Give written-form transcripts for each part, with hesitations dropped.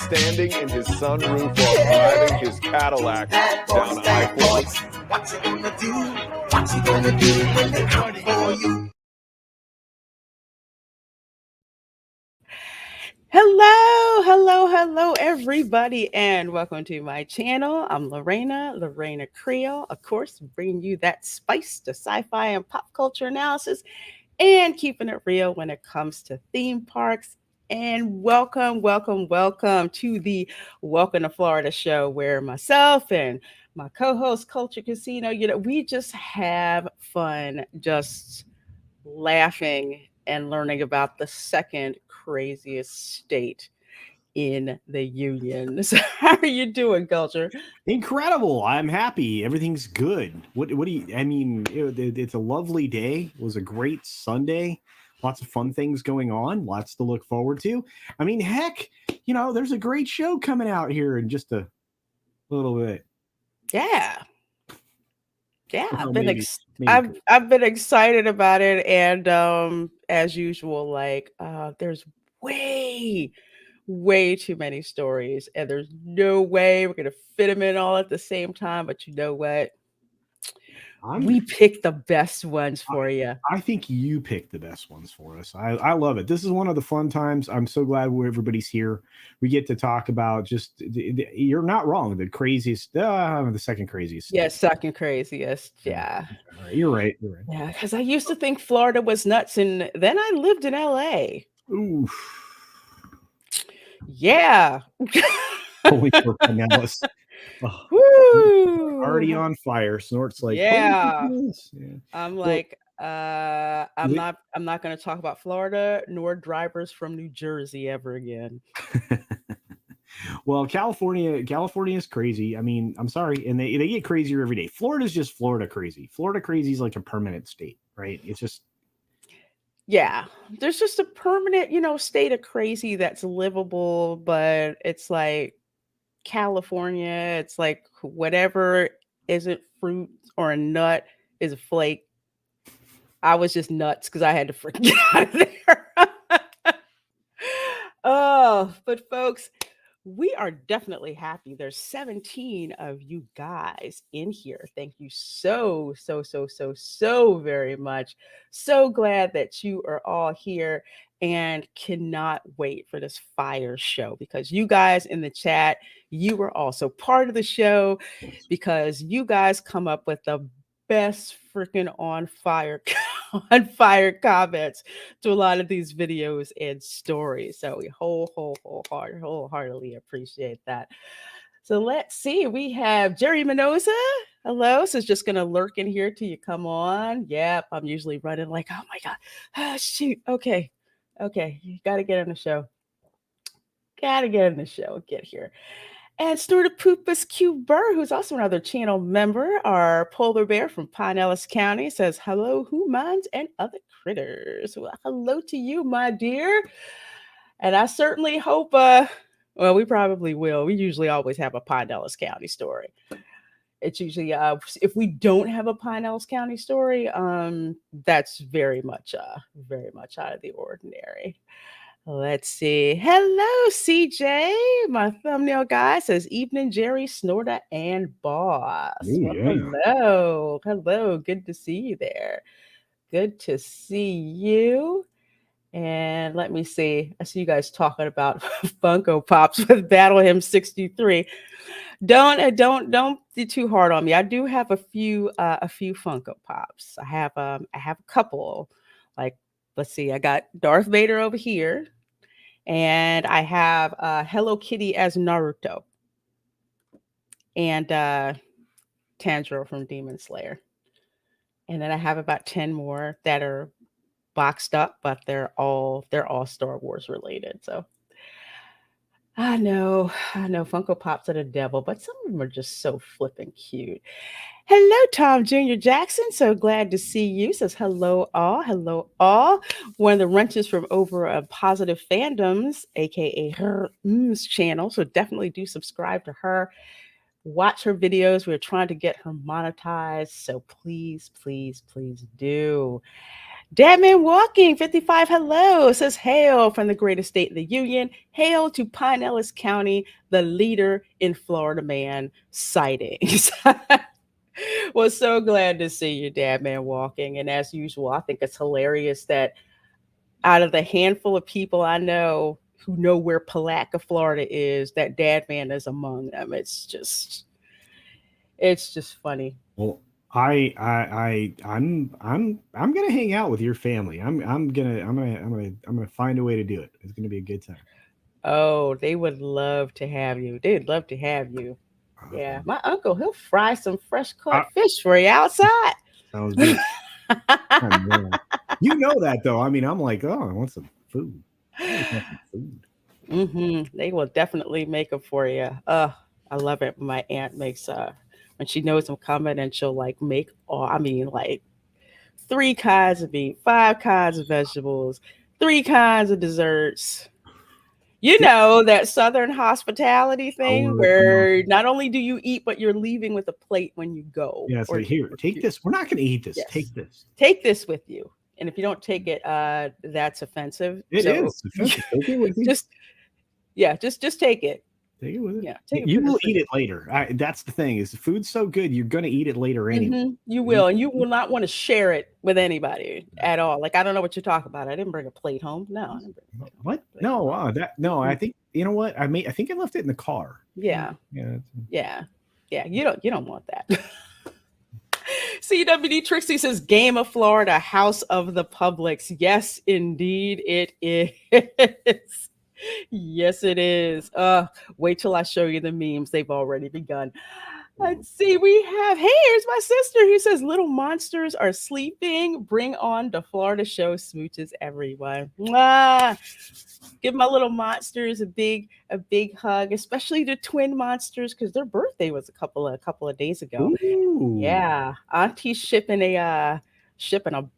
standing in his sunroof while driving his Cadillac down I-40. What you gonna do? What you gonna do when they come for you? Hello, everybody, and welcome to my channel. I'm Reina Creole, of course, bringing you that spice to sci-fi and pop culture analysis and keeping it real when it comes to theme parks. And welcome to the Welcome to Florida show, where myself and my co-host Culture Casino, we just have fun, just laughing and learning about the second craziest state in the union. So how are you doing, Culture? Incredible. I'm happy. Everything's good. What do you, I mean, it's a lovely day. It was a great Sunday. Lots of fun things going on. Lots to look forward to. I mean, heck, there's a great show coming out here in just a little bit. Yeah. Well, I've been excited about it, and as usual, there's way too many stories, and there's no way we're gonna fit them in all at the same time. But you know what? We picked the best ones for you. I think you picked the best ones for us. I love it. This is one of the fun times. I'm so glad everybody's here. We get to talk about you're not wrong. The craziest, the second craziest. Yes, second craziest. Yeah. You're right. Yeah, because I used to think Florida was nuts, and then I lived in LA. Ooh. Yeah. Holy for Panelists. Woo! Already on fire. Snort's like, yeah. Yeah. I'm like, I'm not going to talk about Florida nor drivers from New Jersey ever again. Well, California is crazy. I mean, I'm sorry, and they get crazier every day. Florida's just Florida crazy. Florida crazy is like a permanent state, right? It's just. Yeah, there's just a permanent, state of crazy that's livable, but it's like California, it's like whatever isn't fruit or a nut is a flake. I was just nuts because I had to freaking get out of there. Oh, but folks, we are definitely happy. There's 17 of you guys in here. Thank you so very much. So glad that you are all here and cannot wait for this fire show, because you guys in the chat, you were also part of the show because you guys come up with the best freaking on fire comments to a lot of these videos and stories. So we wholeheartedly appreciate that. So let's see. We have Jerry Mendoza. Hello. So it's just going to lurk in here till you come on. Yep. I'm usually running like, oh my God. Oh, shoot. Okay. You got to get on the show. Get here. And Stuart Poopus Q Burr, who's also another channel member, our polar bear from Pinellas County, says, hello, humans and other critters. Well, hello to you, my dear. And I certainly hope, we probably will. We usually always have a Pinellas County story. It's usually, if we don't have a Pinellas County story, that's very much out of the ordinary. Let's see. Hello, CJ. My thumbnail guy says, evening, Jerry, Snorta, and Boss. Well, hello. Good to see you there. Good to see you. And let me see. I see you guys talking about Funko Pops with Battle Him 63. Don't be too hard on me. I do have a few Funko Pops. I have a couple. Like, let's see. I got Darth Vader over here. And I have Hello Kitty as Naruto. And Tanjiro from Demon Slayer. And then I have about 10 more that are boxed up, but they're all Star Wars related. So I know Funko Pops are the devil, but some of them are just so flippin' cute. Hello, Tom Jr. Jackson. So glad to see you. Says hello all. One of the wrenches from over a Positive Fandoms, aka her channel. So definitely do subscribe to her. Watch her videos. We're trying to get her monetized. So please do. Dadman Walking 55, hello. It says, hail from the greatest state in the union. Hail to Pinellas County, the leader in Florida man sightings. Well, so glad to see you, Dadman Walking. And as usual, I think it's hilarious that out of the handful of people I know who know where Palatka, Florida is, that Dadman is among them. It's just funny. Well, I'm gonna hang out with your family. I'm gonna find a way to do it. It's gonna be a good time. Oh, they would love to have you. They'd love to have you. Yeah, my uncle, he'll fry some fresh caught fish for you outside. Sounds good. You know that though. I mean, I'm like, oh, I want some food. They will definitely make it for you. I love it when my aunt makes when she knows I'm coming, and she'll like make like 3 kinds of meat, 5 kinds of vegetables, 3 kinds of desserts. You know, that Southern hospitality thing where not only do you eat, but you're leaving with a plate when you go. Yeah, so here, take this. We're not going to eat this. Yes. Take this. Take this with you. And if you don't take it, that's offensive. It is offensive. Take it with you. Just take it. Take it with it. Yeah, take it. You will eat it later. That's the thing. Is the food's so good, you're going to eat it later anyway. You will, and you will not want to share it with anybody at all. Like, I don't know what you're talking about. I didn't bring a plate home. No, I didn't bring a plate home. What? No, I think you know what I think I left it in the car. Yeah. You don't want that. CWD Trixie says, Game of Florida, House of the Publix. Yes, indeed, it is. Yes, it is. Wait till I show you the memes. They've already begun. Let's see. We have, hey, here's my sister who says, little monsters are sleeping. Bring on the Florida show. Smooches, everyone. Mwah. Give my little monsters a big hug, especially the twin monsters, because their birthday was a couple of days ago. Ooh. Yeah, Auntie's shipping a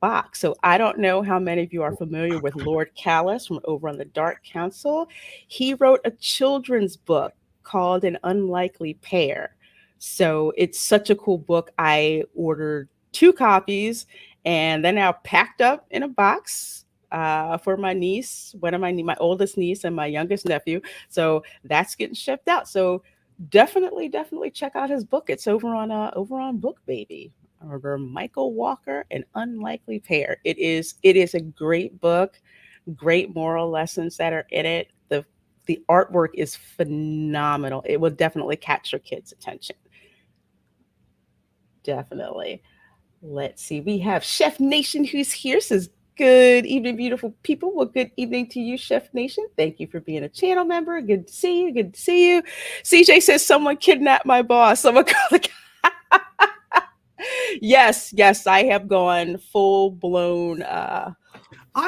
box. So I don't know how many of you are familiar with Lord Callis from over on the Dark Council. He wrote a children's book called An Unlikely Pair. So it's such a cool book. I ordered 2 copies, and then I packed up in a box for my niece, my oldest niece and my youngest nephew. So that's getting shipped out. So definitely check out his book. It's over on Book Baby. Or Michael Walker, An Unlikely Pair. It is a great book, great moral lessons that are in it. The artwork is phenomenal. It will definitely catch your kids' attention. Definitely. Let's see. We have Chef Nation who's here. Says, good evening, beautiful people. Well, good evening to you, Chef Nation. Thank you for being a channel member. Good to see you. Good to see you. CJ says, someone kidnapped my boss. Someone called the Yes, I have gone full blown. I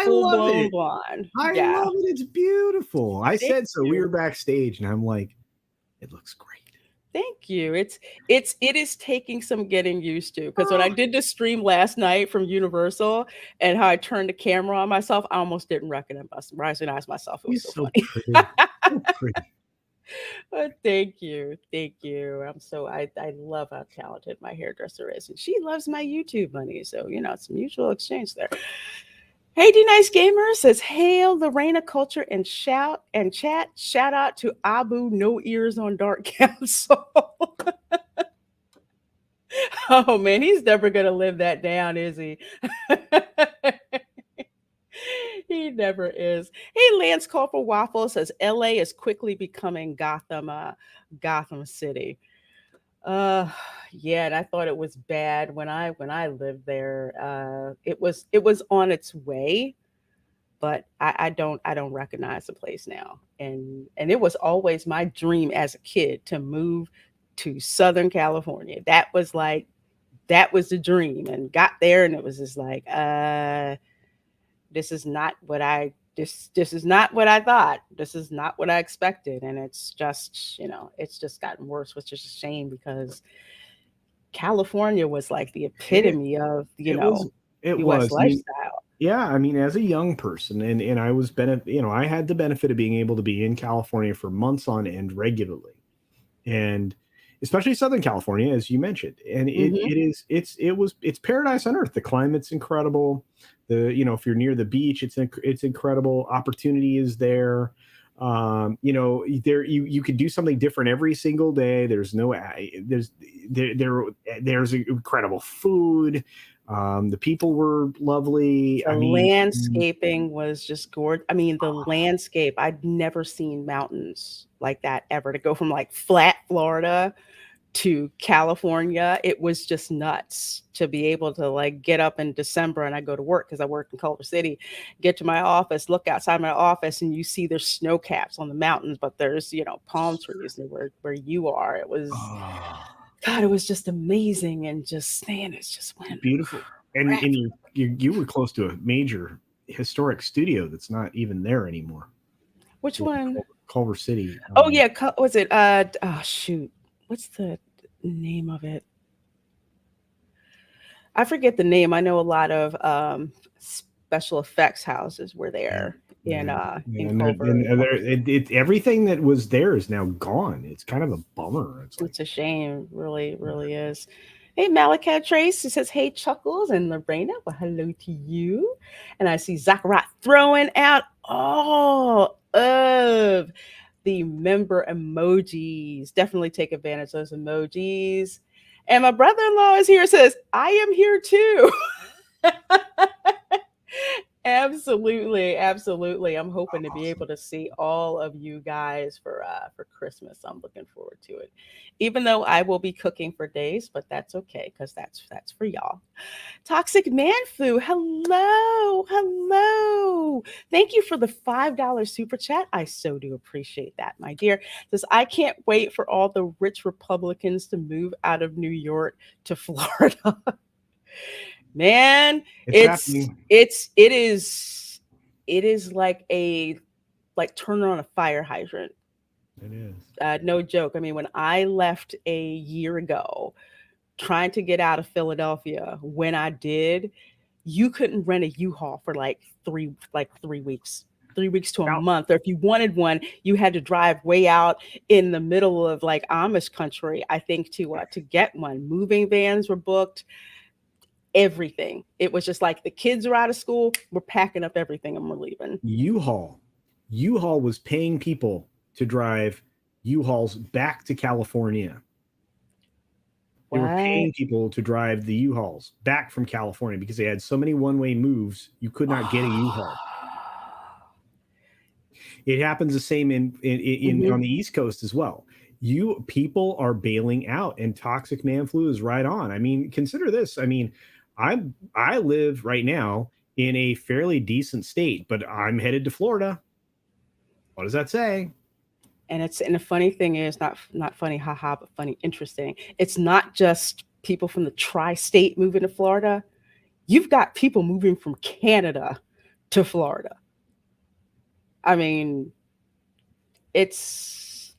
love it. Blonde. I love it. It's beautiful. I said so. We were backstage, and I'm like, it looks great. Thank you. It is taking some getting used to, because when I did the stream last night from Universal and how I turned the camera on myself, I almost didn't recognize myself. It was so funny. Pretty. So pretty. Thank you. I love how talented my hairdresser is, and she loves my YouTube money. So it's a mutual exchange there. Hey, D Nice Gamer says, hail the Reina culture and chat. Shout out to Abu No Ears on Dark Council. Oh man, he's never gonna live that down, is he? He never is. Hey, Lance Corporal Waffle says, LA is quickly becoming Gotham City. Yeah, and I thought it was bad when I lived there. It was on its way, but I don't recognize the place now. And it was always my dream as a kid to move to Southern California. That was the dream, and got there, and it was just like, this is not what I thought. This is not what I expected. And it's just, it's just gotten worse, which is a shame, because California was like the epitome of, US lifestyle. I mean, as a young person, and I was I had the benefit of being able to be in California for months on end regularly. And especially Southern California, as you mentioned. And it's paradise on earth. The climate's incredible. If you're near the beach, it's incredible. Opportunity is there. You could do something different every single day. There's incredible food. The people were lovely. The landscaping was just gorgeous. I mean, the landscape, I'd never seen mountains like that ever. To go from like flat Florida to California, it was just nuts to be able to like get up in December, and I go to work because I work in Culver City, get to my office, look outside my office, and you see there's snow caps on the mountains, but there's, palm trees where you are. It was, God, it was just amazing. And just, man, it's just beautiful. And you were close to a major historic studio that's not even there anymore. Which one? Culver City. Oh yeah, was it? Oh shoot, what's the name of it? I forget the name. I know a lot of special effects houses were there in Culver. Everything that was there is now gone. It's kind of a bummer. It's a shame. Really, really is. Hey, Malachi Trace, he says, hey, Chuckles and Reina. Well, hello to you. And I see Zachariah throwing out all of the member emojis. Definitely take advantage of those emojis. And my brother-in-law is here, says, I am here too. Absolutely. I'm hoping to be able to see all of you guys for Christmas. I'm looking forward to it. Even though I will be cooking for days, but that's okay because that's for y'all. Toxic Man Flu, hello. Thank you for the $5 super chat. I so do appreciate that, my dear. Says, I can't wait for all the rich Republicans to move out of New York to Florida. Man, it is like turning on a fire hydrant. It is. No joke. I mean, when I left a year ago, trying to get out of Philadelphia, when I did, you couldn't rent a U-Haul for like 3 weeks. 3 weeks to a month. Or if you wanted one, you had to drive way out in the middle of like Amish country, I think, to get one. Moving vans were booked. Everything. It was just like the kids are out of school, we're packing up everything and we're leaving. U-Haul was paying people to drive U-Hauls back to California. They were paying people to drive the U-Hauls back from California because they had so many one-way moves, you could not get a U-Haul. It happens the same in on the East Coast as well. People are bailing out, and Toxic Man Flu is right on. I mean, consider this. I mean, I live right now in a fairly decent state, but I'm headed to Florida. What does that say? And the funny thing is, not funny, haha, but funny, interesting. It's not just people from the tri-state moving to Florida. You've got people moving from Canada to Florida. I mean, it's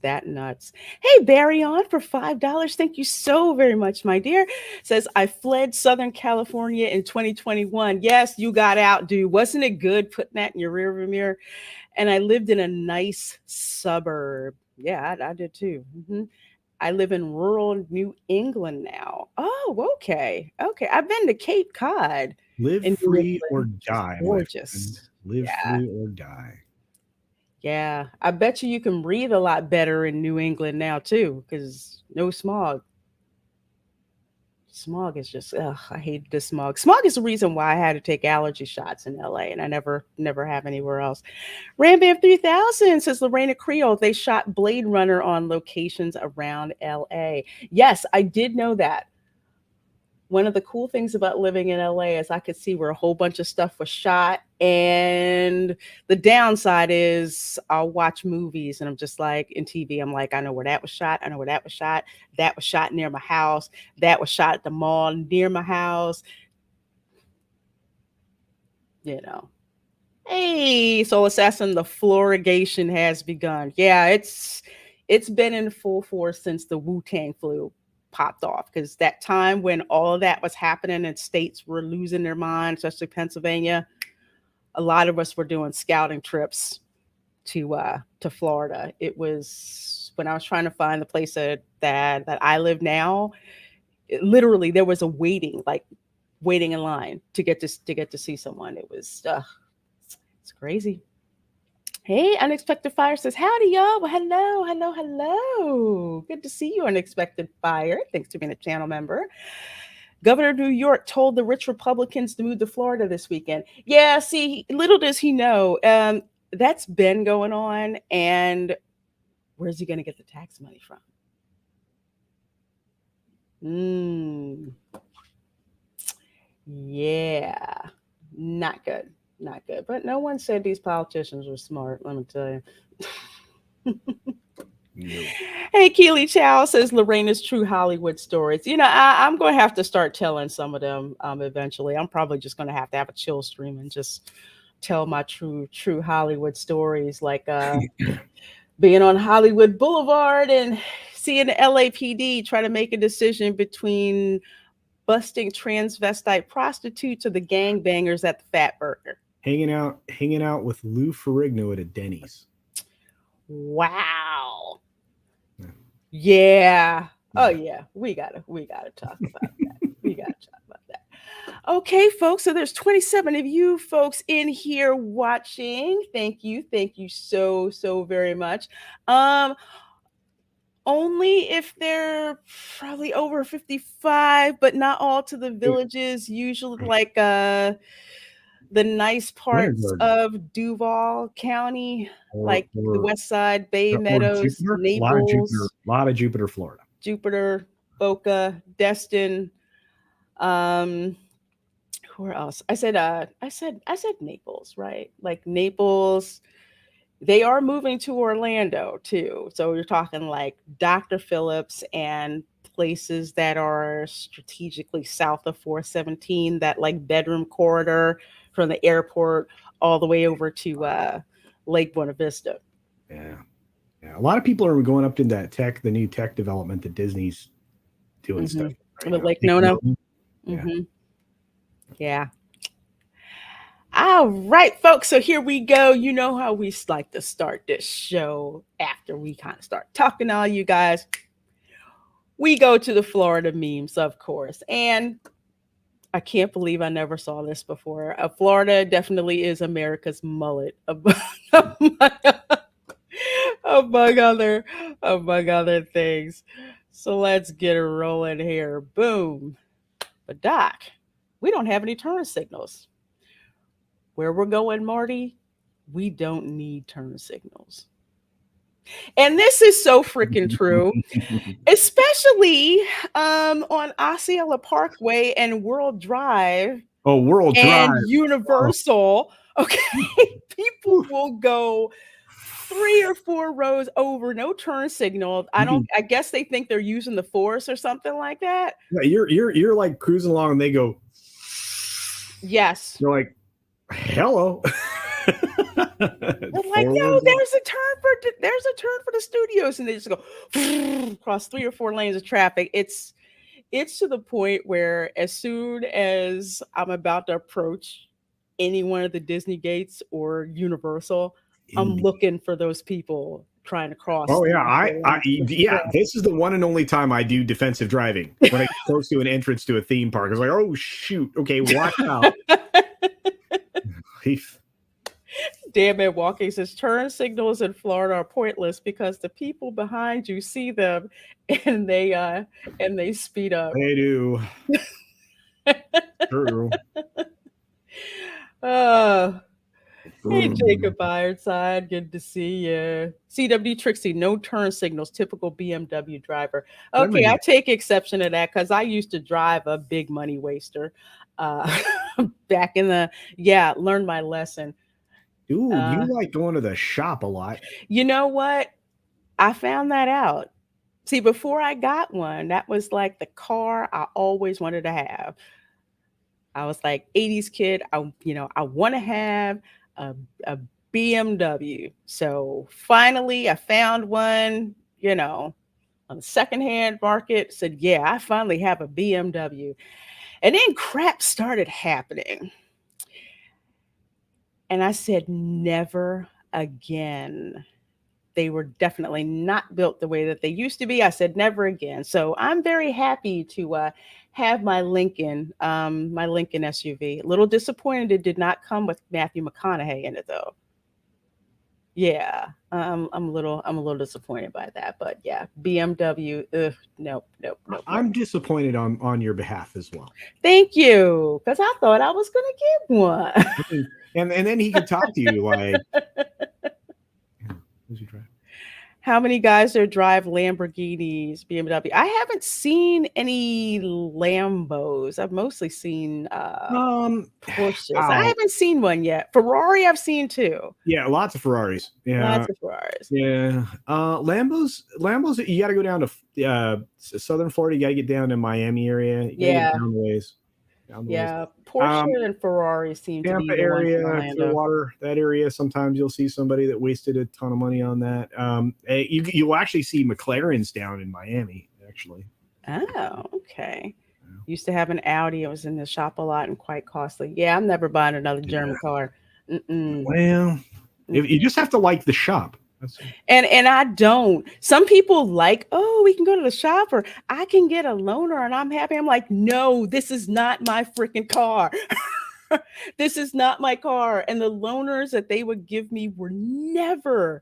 that nuts. Hey, Barry on for $5. Thank you so very much, my dear. Says, I fled Southern California in 2021. Yes, you got out, dude. Wasn't it good putting that in your rearview mirror? And I lived in a nice suburb. Yeah, I did too. Mm-hmm. I live in rural New England now. Oh, okay. I've been to Cape Cod. Live free or die. Gorgeous. Live free or die. Yeah, I bet you can breathe a lot better in New England now too, because no smog. Smog is just, I hate the smog. Smog is the reason why I had to take allergy shots in LA, and I never have anywhere else. Rambam 3000 says, Lorena Creole, they shot Blade Runner on locations around LA. Yes, I did know that. One of the cool things about living in LA is I could see where a whole bunch of stuff was shot. And the downside is I'll watch movies and I'm just like, in TV, I'm like, I know where that was shot. I know where that was shot. That was shot near my house. That was shot at the mall near my house. You know. Hey, Soul Assassin, the fluorogation has begun. Yeah, it's been in full force since the Wu-Tang flu popped off, because that time when all of that was happening and states were losing their minds, especially Pennsylvania, a lot of us were doing scouting trips to Florida. It was when I was trying to find the place that I live now. Literally, there was a waiting in line to get to see someone. It was it's crazy. Hey, Unexpected Fire says, howdy, y'all. Well, hello, hello, hello. Good to see you, Unexpected Fire. Thanks for being a channel member. Governor of New York told the rich Republicans to move to Florida this weekend. Yeah, see, little does he know, that's been going on. And where's he going to get the tax money from? Yeah, not good. Not good. But no one said these politicians were smart, let me tell you. No. Hey, Keely Chow says Lorena's true Hollywood stories. I'm going to have to start telling some of them eventually. I'm probably just going to have a chill stream and just tell my true Hollywood stories, like being on Hollywood Boulevard and seeing the LAPD try to make a decision between busting transvestite prostitutes or the gangbangers at the Fat Burger. Hanging out with Lou Ferrigno at a Denny's. Wow. Yeah. Oh yeah. We gotta talk about that. We gotta talk about that. Okay, folks. So there's 27 of you folks in here watching. Thank you so very much. Only if they're probably over 55, but not all to the villages. Usually, like the nice parts of Duval County, like the West Side, Bay Meadows, Naples, a lot of Jupiter, Florida. Jupiter, Boca, Destin. Where else? I said Naples, right? Like Naples. They are moving to Orlando too. So you're talking like Dr. Phillips and places that are strategically south of 417, that like bedroom corridor from the airport all the way over to Lake Buena Vista. Yeah. A lot of people are going up to the new tech development that Disney's doing stuff. Right with Lake Nona. Yeah. All right, folks. So here we go. You know how we like to start this show after we kind of start talking to all you guys. We go to the Florida memes, of course. And I can't believe I never saw this before. Florida definitely is America's mullet, among other things. So let's get it rolling here. Boom. But Doc, we don't have any turn signals. Where we're going, Marty, we don't need turn signals. And this is so freaking true, especially on Osceola Parkway and World Drive. Oh, World and Drive. Universal. Oh. Okay, people will go 3 or 4 rows over, no turn signal. I guess they think they're using the force or something like that. Yeah, you're like cruising along and they go. Yes. You're like, hello. They're like, no, there's a turn for the studios, and they just go across 3 or 4 lanes of traffic. It's to the point where as soon as I'm about to approach any one of the Disney gates or Universal, I'm looking for those people trying to cross. Oh yeah, this is the one and only time I do defensive driving, when I get close to an entrance to a theme park. It's like, oh shoot, okay, watch out. Damn it, Walking says turn signals in Florida are pointless because the people behind you see them and they speed up. They do. True. Hey, Jacob Ironside, good to see you. CW Trixie, no turn signals, typical BMW driver. Okay, I take exception to that because I used to drive a big money waster back in learned my lesson. Dude, you like going to the shop a lot. You know what? I found that out. See, before I got one, that was like the car I always wanted to have. I was like 80s kid. I want to have a BMW. So finally I found one, on the secondhand market. Said, yeah, I finally have a BMW. And then crap started happening. And I said, never again. They were definitely not built the way that they used to be. I said never again. So I'm very happy to have my Lincoln SUV. A little disappointed it did not come with Matthew McConaughey in it though. Yeah, I'm a little disappointed by that. But yeah, BMW. Ugh, nope, nope, nope, nope. I'm disappointed on your behalf as well. Thank you, because I thought I was gonna get one. And then he could talk to you like, who's he driving? How many guys there drive Lamborghinis, BMW? I haven't seen any Lambos. I've mostly seen Porsches. I haven't seen one yet. Ferrari, I've seen too. Yeah, lots of Ferraris. Yeah, lots of Ferraris. Yeah, Lambos. You got to go down to southern Florida. You got to get down to Miami area. You yeah, down the ways. Porsche and Ferrari seem to be the area, Clearwater, that area. Sometimes you'll see somebody that wasted a ton of money on that. You'll actually see McLarens down in Miami, actually. Oh, okay. Yeah. Used to have an Audi. It was in the shop a lot and quite costly. Yeah, I'm never buying another German car. Well, you just have to like the shop. And I don't. Some people like, oh, we can go to the shop or I can get a loaner and I'm happy. I'm like, no, this is not my freaking car. This is not my car. And the loaners that they would give me were never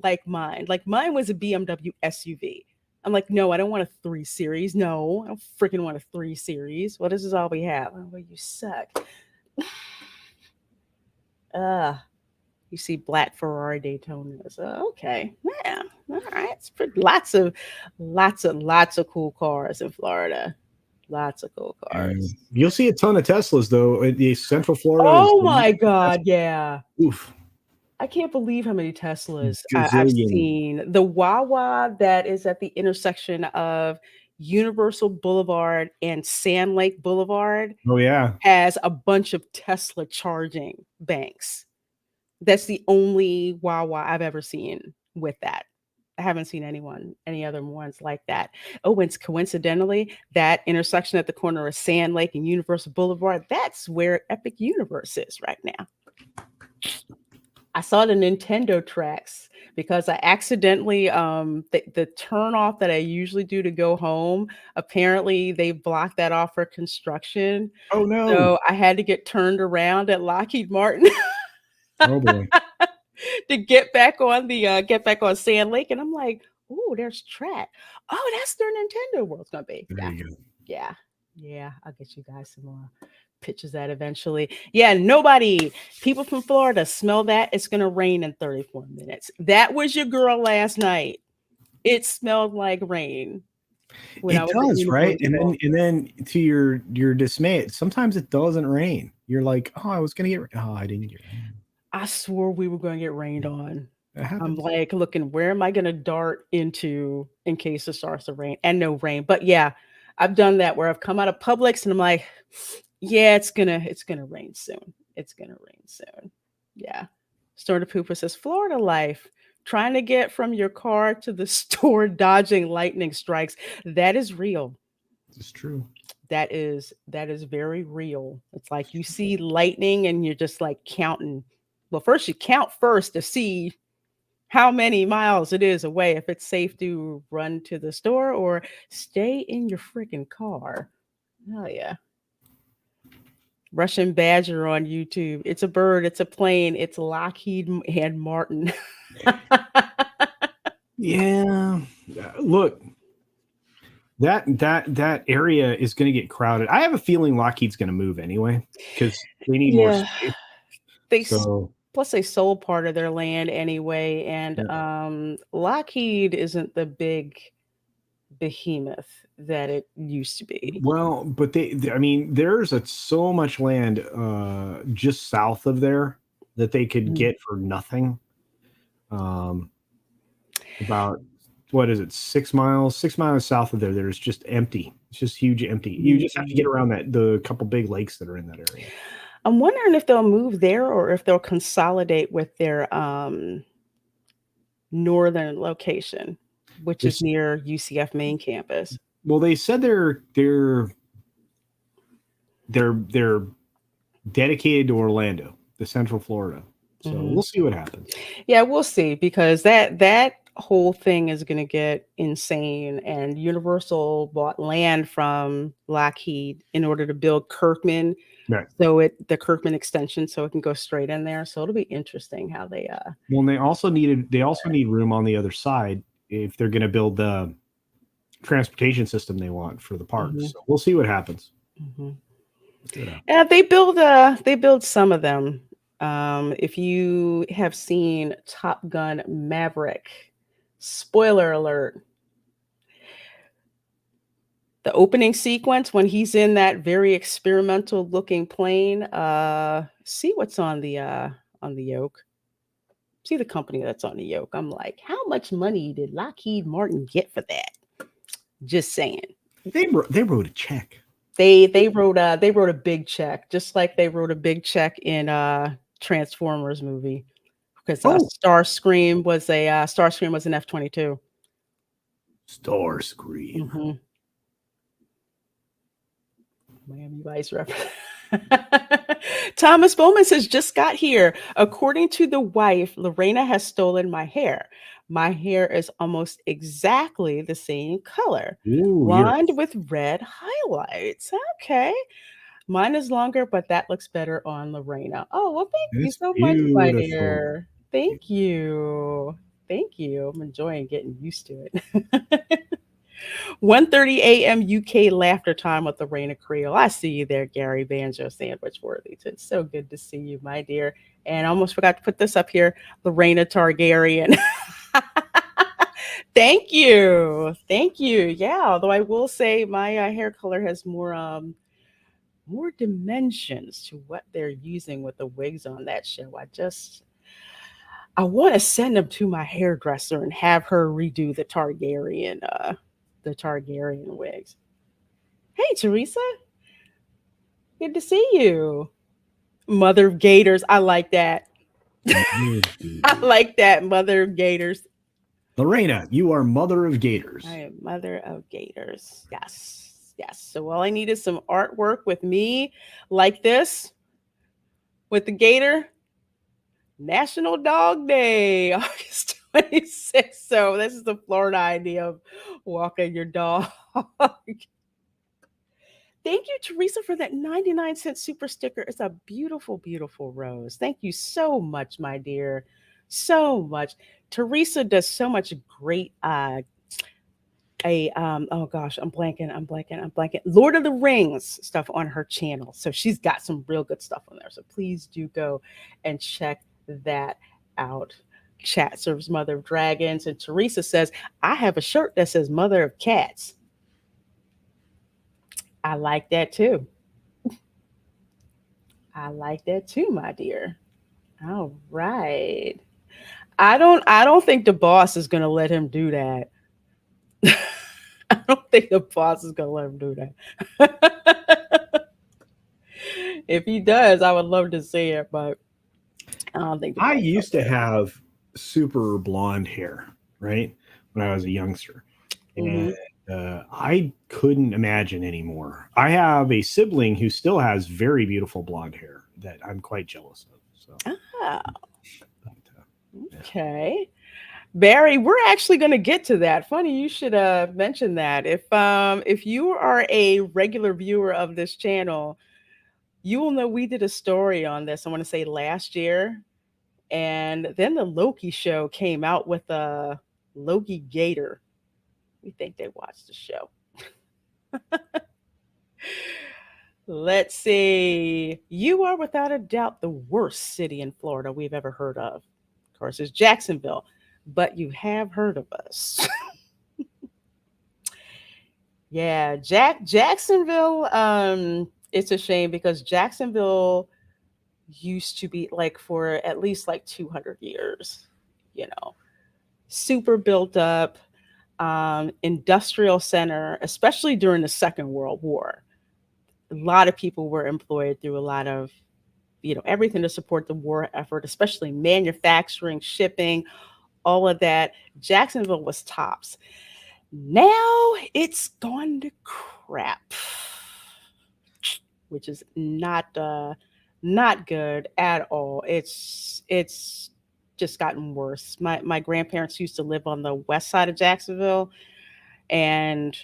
like mine. Like mine was a BMW SUV. I'm like, no, I don't want a 3 Series. No, I don't freaking want a 3 Series. Well, this is all we have. Oh, well, you suck. You see black Ferrari Daytonas. Okay, yeah, all right. It's pretty, lots of cool cars in Florida. Lots of cool cars. You'll see a ton of Teslas though in the Central Florida. Oh my God, yeah. Oof. I can't believe how many Teslas I've seen. The Wawa that is at the intersection of Universal Boulevard and Sand Lake Boulevard. Oh yeah, has a bunch of Tesla charging banks. That's the only Wawa I've ever seen with that. I haven't seen any other ones like that. Oh, and coincidentally, that intersection at the corner of Sand Lake and Universal Boulevard, that's where Epic Universe is right now. I saw the Nintendo tracks because I accidentally, the turn off that I usually do to go home, apparently they blocked that off for construction. Oh no. So I had to get turned around at Lockheed Martin. Oh boy. To get back on Sand Lake, and I'm like, oh, there's track. Oh, that's their Nintendo World's gonna be. Yeah. I'll get you guys some more pictures of that eventually. Yeah, people from Florida smell that. It's gonna rain in 34 minutes. That was your girl last night. It smelled like rain. It does, right? And then to your dismay, sometimes it doesn't rain. You're like, oh, I was gonna get. Oh, I didn't get rain. I swore we were going to get rained on. I'm like looking, where am I going to dart into in case it starts to rain? And no rain. But yeah, I've done that where I've come out of Publix and I'm like, yeah, it's gonna rain soon. It's gonna rain soon. Yeah. Snorter Pooper says, Florida life, trying to get from your car to the store, dodging lightning strikes. That is real. It's true. That is very real. It's like you see lightning and you're just like counting. Well, first you count to see how many miles it is away, if it's safe to run to the store or stay in your freaking car. Oh yeah. Russian Badger on YouTube. It's a bird, it's a plane, it's Lockheed and Martin. Yeah. Look, that area is going to get crowded. I have a feeling Lockheed's going to move anyway because they need more space. Plus they sold part of their land anyway, and Lockheed isn't the big behemoth that it used to be. Well, but there's so much land just south of there that they could get for nothing. About what is it, 6 miles? 6 miles south of there's just empty. It's just huge empty. You just have to get around the couple big lakes that are in that area. I'm wondering if they'll move there or if they'll consolidate with their northern location, which is near UCF main campus. Well, they said they're dedicated to Orlando, the Central Florida. So Mhm. we'll see what happens. Yeah, we'll see because that whole thing is going to get insane. And Universal bought land from Lockheed in order to build Kirkman, Right. so the Kirkman extension, so it can go straight in there. So it'll be interesting how they Well, and they also need room on the other side if they're going to build the transportation system they want for the parks. Mhm. So we'll see what happens. Mhm. We'll see what happens. Yeah, they build some of them. If you have seen Top Gun Maverick, spoiler alert, the opening sequence when he's in that very experimental looking plane, see what's on the yoke. See the company that's on the yoke. I'm like, how much money did Lockheed Martin get for that? Just saying. They wrote a check. They wrote a big check, just like they wrote a big check in Transformers movie because Oh, Starscream was an F-22. Starscream. Mm-hmm. Miami Vice reference. Thomas Bowman says, just got here. According to the wife, Lorena has stolen my hair. My hair is almost exactly the same color, Ooh, blonde with red highlights. Okay. Mine is longer, but that looks better on Lorena. Oh, well, thank you it's so much, my beautiful. dear. Thank you. Thank you. I'm enjoying getting used to it. 1:30 a.m. UK laughter time with the Reina Creole. I see you there, Gary Banjo Sandwich Worthington. So good to see you, my dear. And I almost forgot to put this up here, Lorena Targaryen. Thank you. Thank you. Yeah, although I will say my hair color has more dimensions to what they're using with the wigs on that show. I want to send them to my hairdresser and have her redo the Targaryen wigs. Hey, Teresa. Good to see you. Mother of Gators. I like that. I like that. Mother of Gators. Lorena, you are mother of gators. I am Mother of Gators. Yes. Yes. So all I need is some artwork with me like this with the gator. National Dog Day, August 26th. So this is the Florida idea of walking your dog. Thank you, Teresa, for that 99-cent super sticker. It's a beautiful, beautiful rose. Thank you so much, my dear. So much. Teresa does so much great oh gosh, I'm blanking. Lord of the Rings stuff on her channel. So she's got some real good stuff on there. So please do go and check that out. Chat serves Mother of Dragons. And Teresa says, I have a shirt that says Mother of Cats. I like that too. I like that too, my dear. All right. I don't think the boss is gonna let him do that. I don't think the boss is gonna let him do that. If he does, I would love to see it, but I don't think the I boss used to will. have super blonde hair, right? When I was a youngster. And Mhm. I couldn't imagine anymore. I have a sibling who still has very beautiful blonde hair that I'm quite jealous of. So, Ah, but, yeah. okay. Barry, we're actually going to get to that. Funny, you should mention that. If you are a regular viewer of this channel, you will know we did a story on this. I want to say last year, and then the Loki show came out with a Loki Gator. We think they watched the show. Let's see. You are without a doubt the worst city in Florida we've ever heard of. Of course, it's Jacksonville, but you have heard of us. Yeah, Jacksonville. It's a shame because Jacksonville used to be like for at least like 200 years, you know, super built up, industrial center, especially during the Second World War. A lot of people were employed through a lot of, everything to support the war effort, especially manufacturing, shipping, all of that. Jacksonville was tops. Now it's gone to crap, which is not Not good at all. It's just gotten worse. My grandparents used to live on the west side of Jacksonville, and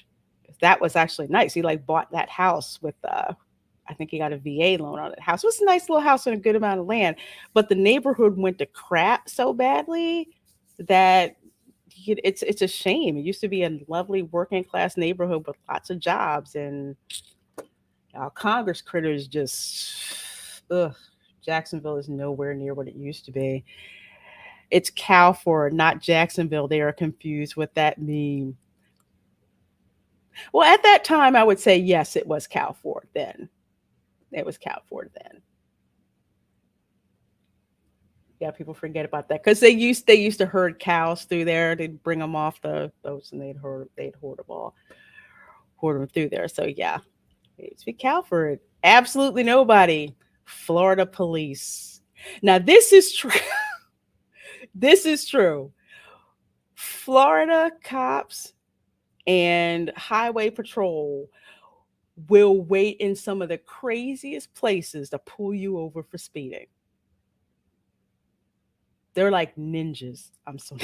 that was actually nice. He like bought that house with I think he got a VA loan on it. House. It was a nice little house and a good amount of land, but the neighborhood went to crap so badly that it's a shame. It used to be a lovely working class neighborhood with lots of jobs, and our Congress critters just ugh. Jacksonville is nowhere near what it used to be. It's Calford, not Jacksonville. They are confused with that meme. Well, at that time, I would say yes, it was Calford then. It was Calford then. Yeah, people forget about that because they used to herd cows through there. They'd bring them off those and they'd herd them through there. So yeah, it used to be Calford. Absolutely nobody. Florida police. Now this is true. This is true. Florida cops and highway patrol will wait in some of the craziest places to pull you over for speeding. They're like ninjas. I'm so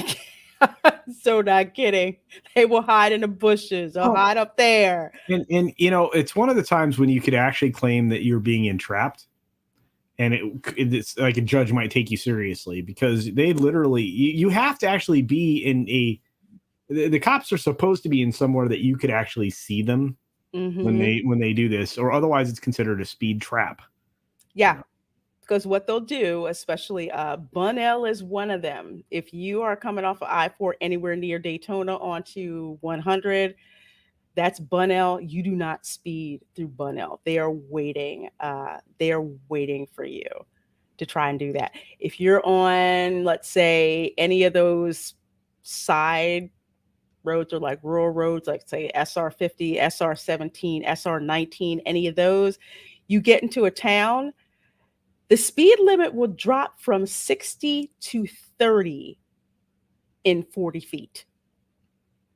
so not kidding. They will hide in the bushes or hide up there. And it's one of the times when you could actually claim that you're being entrapped, and it's like a judge might take you seriously because they literally you have to actually be in the cops are supposed to be in somewhere that you could actually see them when they do this, or otherwise it's considered a speed trap. Yeah. Because what they'll do, especially Bunnell is one of them. If you are coming off of I-4 anywhere near Daytona onto 100, that's Bunnell. You do not speed through Bunnell. They are waiting. They are waiting for you to try and do that. If you're on, let's say, any of those side roads or like rural roads, like say SR50, SR17, SR19, any of those, you get into a town, the speed limit will drop from 60 to 30 in 40 feet.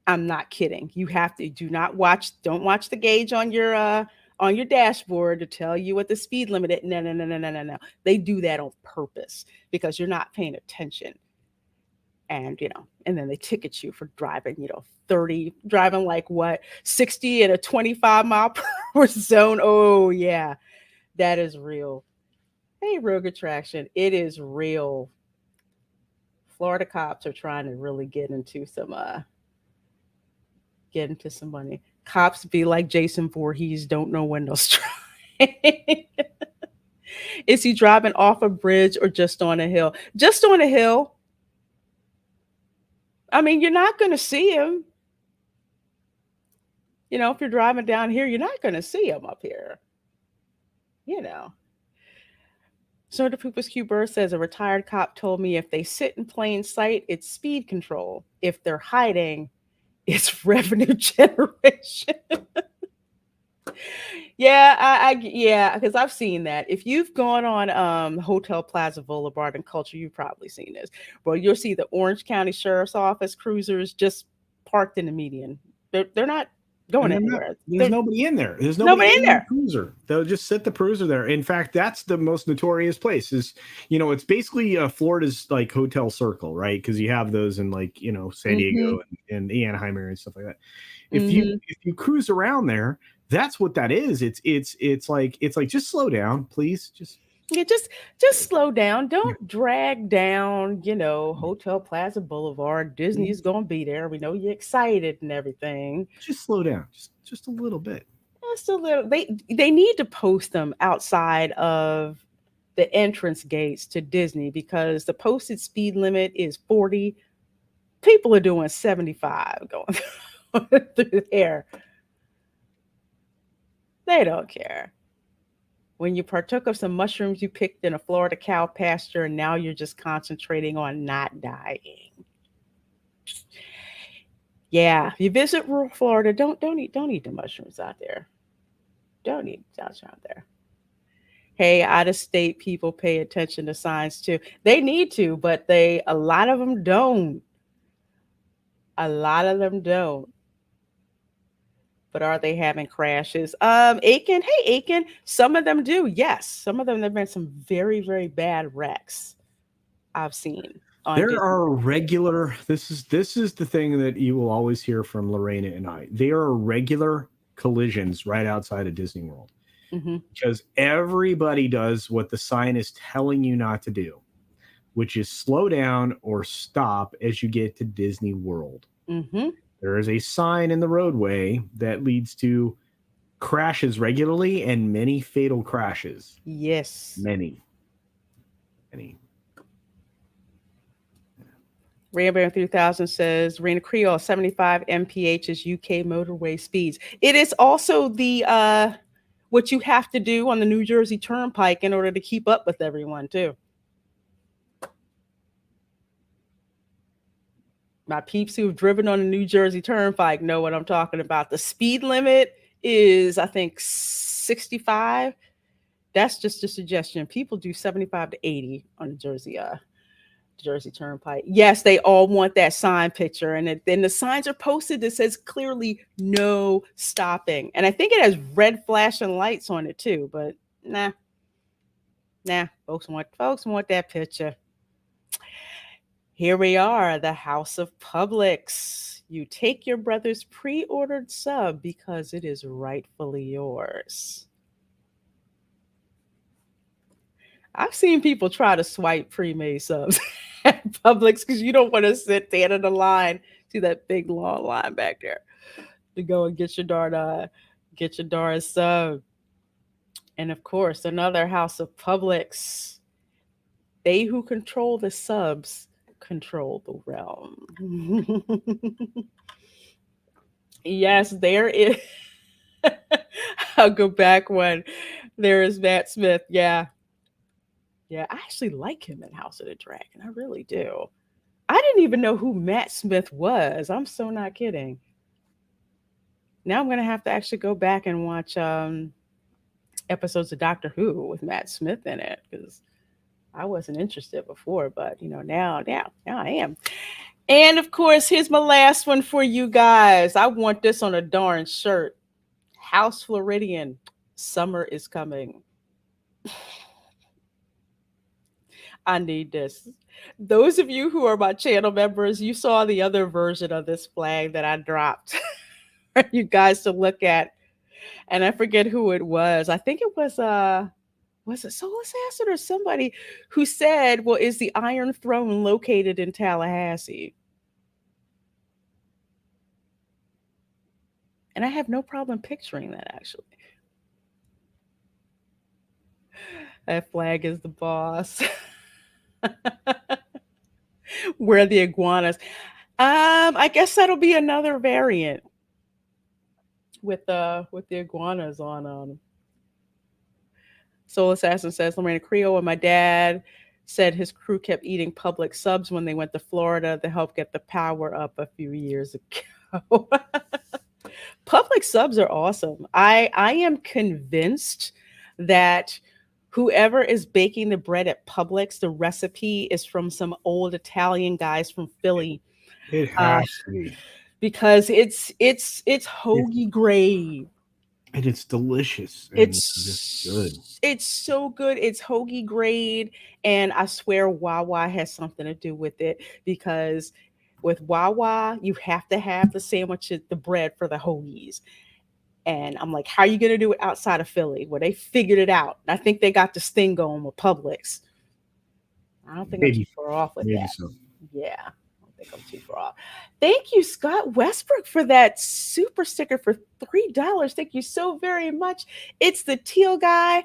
I'm not kidding. You have to don't watch the gauge on your dashboard to tell you what the speed limit is. No. They do that on purpose because you're not paying attention. And and then they ticket you for driving, 30, driving like 60 in a 25 mile per hour zone. Oh yeah, that is real. Hey, Rogue Attraction, it is real. Florida cops are trying to really get into some money. Cops be like Jason Voorhees, don't know when they'll strike. Is he driving off a bridge or just on a hill? Just on a hill. I mean, you're not going to see him. If you're driving down here, you're not going to see him up here. So the Poopas Q Bird says a retired cop told me if they sit in plain sight, it's speed control. If they're hiding, it's revenue generation. Yeah, because I've seen that. If you've gone on Hotel Plaza Boulevard and Culture, you've probably seen this. Well, you'll see the Orange County Sheriff's Office cruisers just parked in the median. They're not going anywhere. There's nobody in there. There's nobody in there. The cruiser. They'll just sit the cruiser there. In fact, that's the most notorious place. Is it's basically Florida's like hotel circle, right? Because you have those in like San Diego and Anaheim and stuff like that. If you cruise around there, that's what that is. It's like just slow down, please. Just slow down. Don't drag down, Hotel Plaza Boulevard. Disney's gonna be there. We know you're excited and everything. Just slow down, just a little bit. Just a little. They need to post them outside of the entrance gates to Disney because the posted speed limit is 40. People are doing 75 going through there. They don't care. When you partook of some mushrooms you picked in a Florida cow pasture, and now you're just concentrating on not dying. Yeah, if you visit rural Florida, don't eat the mushrooms out there. Don't eat out there. Hey, out of state people pay attention to signs too. They need to, but a lot of them don't. A lot of them don't. but are they having crashes? Aiken, hey Aiken, some of them do. Yes, some of them there have been some very, very bad wrecks I've seen on There Disney. are regular. This is the thing that you will always hear from Lorena and I. There are regular collisions right outside of Disney World Mm-hmm. because everybody does what the sign is telling you not to do, which is slow down or stop as you get to Disney World. Mm-hmm. There is a sign in the roadway that leads to crashes regularly and many fatal crashes. Yes. Many. Many. Rainbow 3000 says Reina Creole 75 mph is UK motorway speeds. It is also the what you have to do on the New Jersey Turnpike in order to keep up with everyone too. My peeps who've driven on the New Jersey Turnpike know what I'm talking about. The speed limit is, I think, 65. That's just a suggestion. People do 75 to 80 on the Jersey Turnpike. Yes, they all want that sign picture. And then the signs are posted that says clearly no stopping. And I think it has red flashing lights on it too. But nah, folks want that picture. Here we are, the House of Publix. You take your brother's pre-ordered sub because it is rightfully yours. I've seen people try to swipe pre-made subs at Publix because you don't want to sit there in the line. See that big long line back there to go and get your darn sub. And of course, another House of Publix. They who control the subs control the realm. Yes, there is. I'll go back one. There is Matt Smith. Yeah. Yeah, I actually like him in House of the Dragon. I really do. I didn't even know who Matt Smith was. I'm so not kidding. Now I'm going to have to actually go back and watch episodes of Doctor Who with Matt Smith in it because I wasn't interested before, but now I am. And of course, here's my last one for you guys. I want this on a darn shirt. House Floridian, summer is coming. I need this. Those of you who are my channel members, you saw the other version of this flag that I dropped for you guys to look at. And I forget who it was. I think it was it Soul Assassin or somebody who said, well, is the Iron Throne located in Tallahassee? And I have no problem picturing that, actually. That flag is the boss. Where are the iguanas? I guess that'll be another variant with the iguanas on. Soul Assassin says, Lorena Creole and my dad said his crew kept eating Publix subs when they went to Florida to help get the power up a few years ago. Publix subs are awesome. I am convinced that whoever is baking the bread at Publix, the recipe is from some old Italian guys from Philly. It has to be. Because it's hoagie grade. And it's delicious. And It's just good. It's so good. It's hoagie grade. And I swear Wawa has something to do with it because with Wawa, you have to have the sandwiches, the bread for the hoagies. And I'm like, how are you going to do it outside of Philly? Well, they figured it out. I think they got this thing going with Publix. I don't think I'm too far off with that. So. Yeah, I don't think I'm too far off. Thank you, Scott Westbrook, for that super sticker for $3. Thank you so very much. It's the teal guy.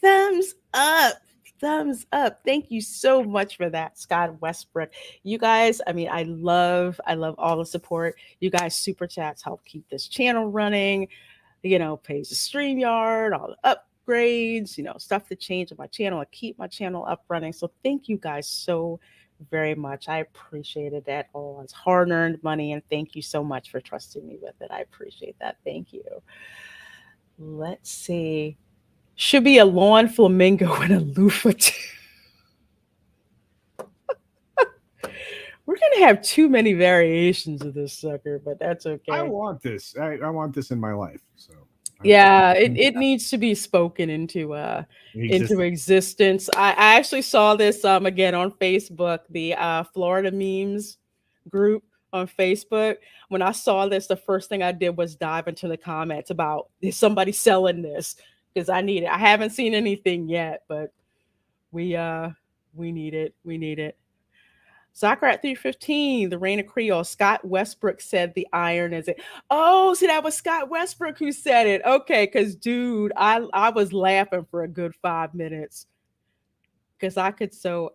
Thumbs up. Thumbs up. Thank you so much for that, Scott Westbrook. You guys, I mean, I love all the support. You guys, super chats help keep this channel running. Pays the StreamYard, all the upgrades, stuff to change on my channel and keep my channel up running. So thank you guys so very much. I appreciated that all. It's hard-earned money, and thank you so much for trusting me with it. I appreciate that. Thank you. Let's see. Should be a lawn flamingo and a loofah too. We're gonna have too many variations of this sucker, but that's I okay. want this. I want this in my life. So Yeah, it needs to be spoken into existence. I actually saw this again on Facebook, the Florida memes group on Facebook. When I saw this, the first thing I did was dive into the comments about, is somebody selling this? Because I need it. I haven't seen anything yet, but we need it. We need it. Soccer at 315, the Reina Creole. Scott Westbrook said the iron is it. Oh, see, that was Scott Westbrook who said it. Okay, because dude, I was laughing for a good 5 minutes. Because I could so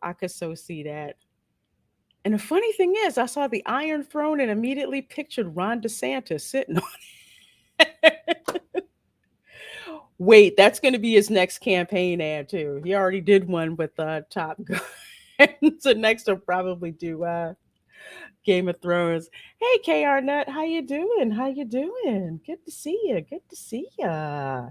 see that. And the funny thing is, I saw the Iron Throne and immediately pictured Ron DeSantis sitting on it. Wait, that's going to be his next campaign ad too. He already did one with Top Gun. So next he'll probably do Game of Thrones. Hey, KR Nut, how you doing? How you doing? Good to see you. Good to see ya.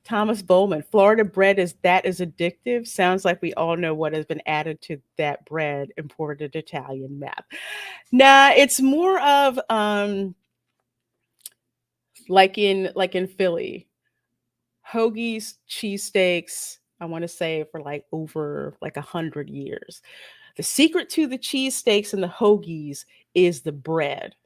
Thomas Bowman, Florida bread is addictive. Sounds like we all know what has been added to that bread, imported Italian map. Nah, it's more of like in Philly, hoagies, cheesesteaks. I want to say for like over like 100 years. The secret to the cheesesteaks and the hoagies is the bread.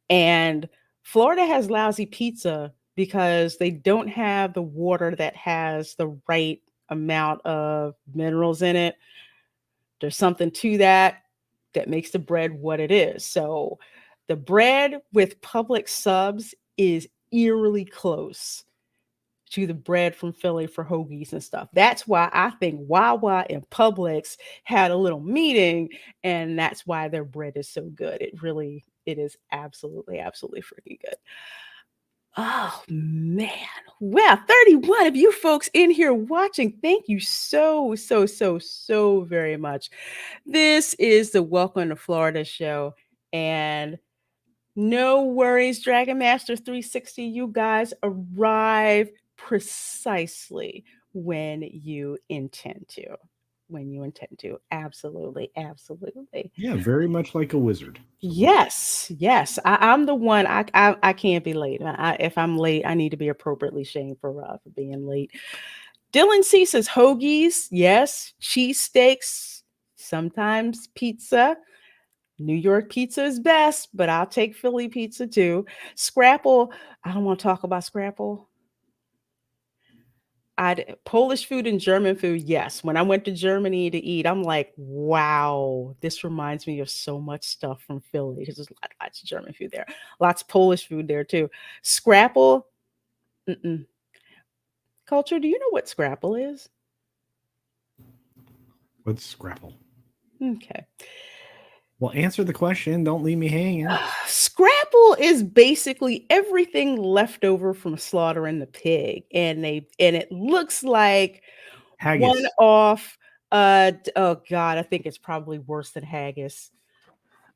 And Florida has lousy pizza because they don't have the water that has the right amount of minerals in it. There's something to that makes the bread what it is. So the bread with Publix subs is eerily close to the bread from Philly for hoagies and stuff. That's why I think Wawa and Publix had a little meeting, and that's why their bread is so good. It is absolutely freaking good. Oh man. Well, 31 of you folks in here watching. Thank you so very much. This is the Welcome to Florida show, and no worries, Dragon Master 360. You guys arrive precisely when you intend to. When you intend to. Absolutely. Yeah, very much like a wizard. Yes. I'm the one. I can't be late. If I'm late, I need to be appropriately shamed for being late. Dylan C says hoagies. Yes. Cheesesteaks. Sometimes pizza. New York pizza is best, but I'll take Philly pizza too. Scrapple, I don't want to talk about Scrapple. Polish food and German food, yes. When I went to Germany to eat, I'm like, wow, this reminds me of so much stuff from Philly because there's lots of German food there, lots of Polish food there too. Scrapple, Culture, do you know what Scrapple is? What's Scrapple? Okay. Well, answer the question. Don't leave me hanging. Scrapple is basically everything left over from slaughtering the pig, and it looks like Haggis. one off. Oh God, I think it's probably worse than haggis.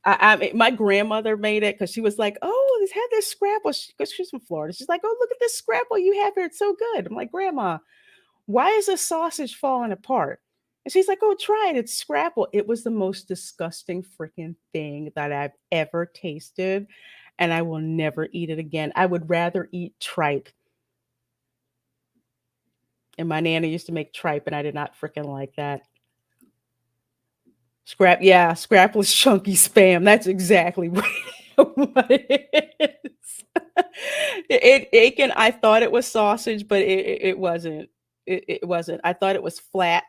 My grandmother made it because she was like, "Oh, have this Scrapple." Because she's from Florida, she's like, "Oh, look at this Scrapple you have here; it's so good." I'm like, "Grandma, why is this sausage falling apart?" And she's like, "Oh, try it. It's Scrapple." It was the most disgusting freaking thing that I've ever tasted, and I will never eat it again. I would rather eat tripe. And my nana used to make tripe, and I did not freaking like that. Scrapple is chunky spam. That's exactly what it is. I thought it was sausage, but it wasn't. It wasn't. I thought it was flat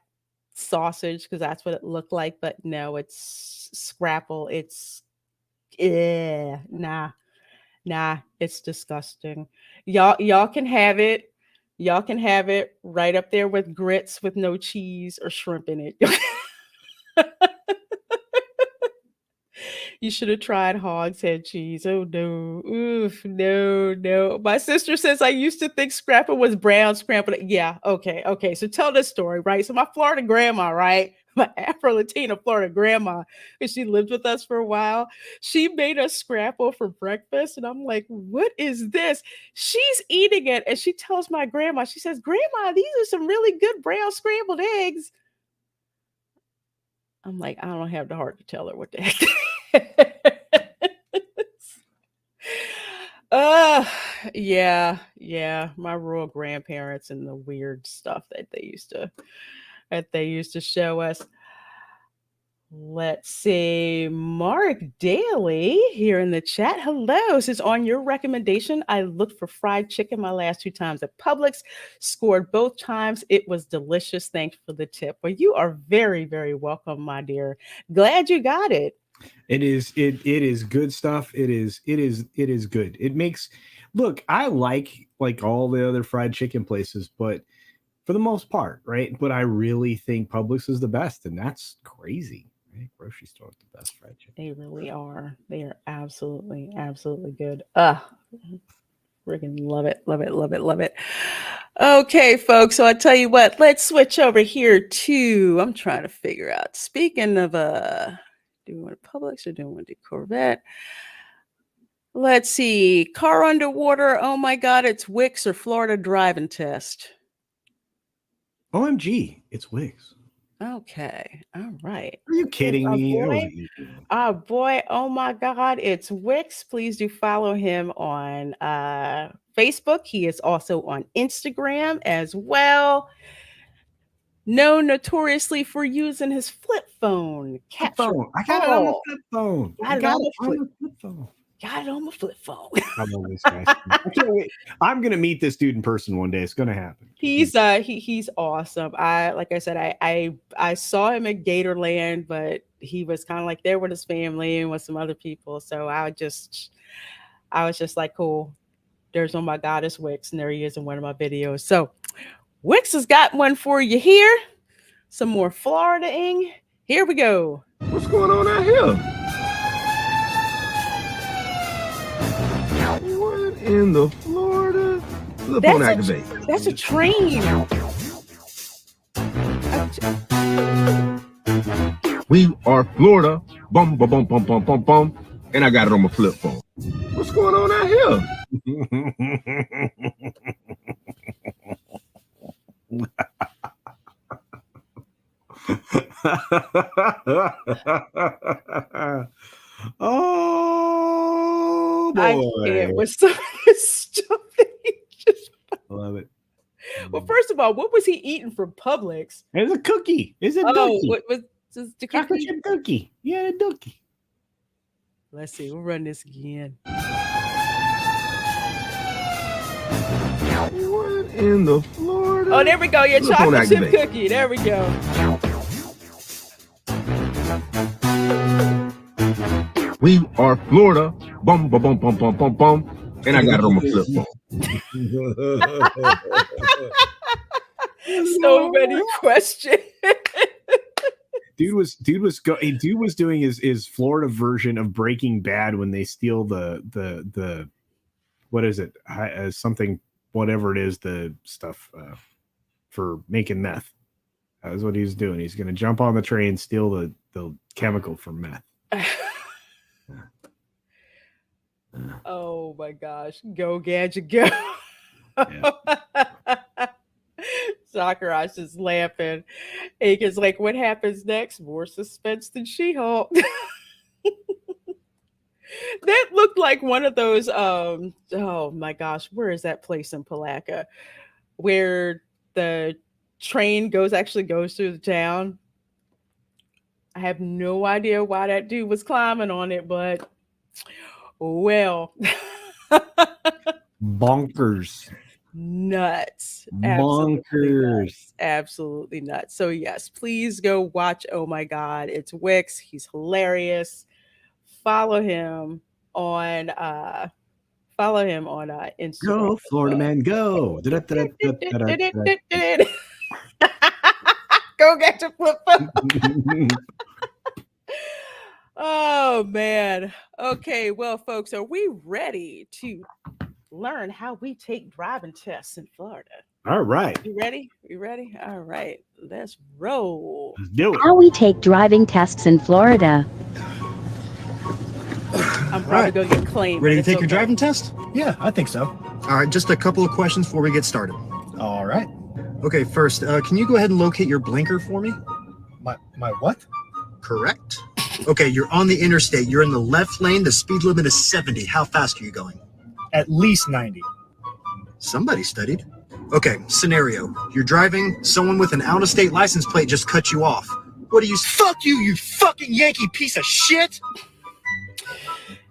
sausage because that's what it looked like, but no, it's Scrapple. It's nah, it's disgusting. Y'all can have it. Y'all can have it right up there with grits with no cheese or shrimp in it. You should have tried hogshead cheese. Oh no. Oof, no. My sister says I used to think Scrapple was brown scrambled. Yeah, okay. So tell this story, right? So my Florida grandma, right? My Afro-Latina Florida grandma, because she lived with us for a while. She made us Scrapple for breakfast. And I'm like, what is this? She's eating it. And she tells my grandma, she says, "Grandma, these are some really good brown scrambled eggs." I'm like, I don't have the heart to tell her what the heck. uh yeah. My rural grandparents and the weird stuff that they used to show us. Let's see. Mark Daly here in the chat. Hello. Says on your recommendation, I looked for fried chicken my last 2 times at Publix. Scored both times. It was delicious. Thanks for the tip. Well, you are very, very welcome, my dear. Glad you got it. It is good stuff. It is good. It makes look, I like all the other fried chicken places, but for the most part, right? But I really think Publix is the best, and that's crazy. Right? Grocery store is the best fried chicken. They really are. They are absolutely good. Freaking love it. Okay, folks. So I tell you what, let's switch over here to, I'm trying to figure out, speaking of do we want Publix or do we want to do Corvette? Let's see. Car underwater. Oh my God, it's Wix or Florida driving test. OMG, it's Wix. Okay. All right. Are you kidding me? Oh boy. Oh my God. It's Wix. Please do follow him on Facebook. He is also on Instagram as well. Known notoriously for using his flip phone. I got it on my flip phone. Got it on my flip phone. I love this guy. I can't wait. I'm gonna meet this dude in person one day. It's gonna happen. He's awesome. Like I said, I saw him at Gatorland, but he was kind of like there with his family and with some other people. So I was just like, cool. There's my goddess Wix, and there he is in one of my videos. So Wix has got one for you here. Some more Florida-ing. Here we go. What's going on out here? What in the Florida? Flip on activate. That's a train. We are Florida. Bum, bum, bum, bum, bum, bum, bum. And I got it on my flip phone. What's going on out here? Oh boy. I can't with some of this stuff. I love it. Well, first of all, what was he eating from Publix? It's a cookie. It's a cookie. What was the Chocolate chip cookie? Yeah, a cookie. Let's see. We'll run this again. What in the Florida? Oh, there we go. Your chocolate chip cookie. There we go. We are Florida. Bum, bum, bum, bum, bum, bum, bum. And I got it on my flip phone. So many questions. Dude was doing his Florida version of Breaking Bad when they steal the what is it? Something, whatever it is, the stuff for making meth. That was what he's doing. He's going to jump on the train, steal the chemical from meth. Oh my gosh. Go Gadget go. Yeah. Sakurai's just laughing. Aiken's like, what happens next? More suspense than She-Hulk. That looked like one of those oh my gosh, where is that place in Palaca where the train actually goes through the town? I have no idea why that dude was climbing on it, but well. Bonkers. Nuts. Bonkers. Absolutely nuts. So yes, please go watch Oh My God. It's Wix. He's hilarious. Follow him on Instagram. Go, Florida man, go. Go get your flip phone. Oh man. Okay, well, folks, are we ready to learn how we take driving tests in Florida? All right. You ready? You ready? All right. Let's roll. Let's do it. How we take driving tests in Florida. I'm probably going to get claimed. Ready to take your driving test? Yeah, I think so. All right, just a couple of questions before we get started. All right. Okay, first, can you go ahead and locate your blinker for me? My what? Correct. Okay, you're on the interstate. You're in the left lane. The speed limit is 70. How fast are you going? At least 90. Somebody studied. Okay, scenario. You're driving. Someone with an out-of-state license plate just cut you off. What do you... Fuck you, you fucking Yankee piece of shit!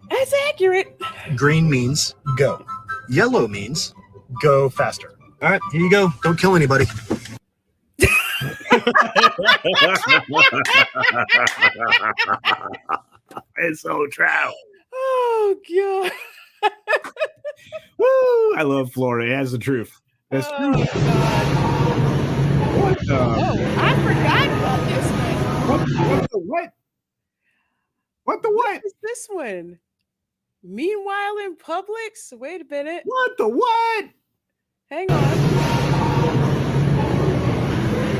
That's accurate. Green means Go. yellow means... Go faster. All right, here you go. Don't kill anybody. It's so true. Oh God. Woo! I love Florida. It has the truth. That's Oh, true. God. What the? Oh, I forgot about this one. What the what? What the what? What is this one? Meanwhile in Publix? Wait a minute. What the what? Hang on.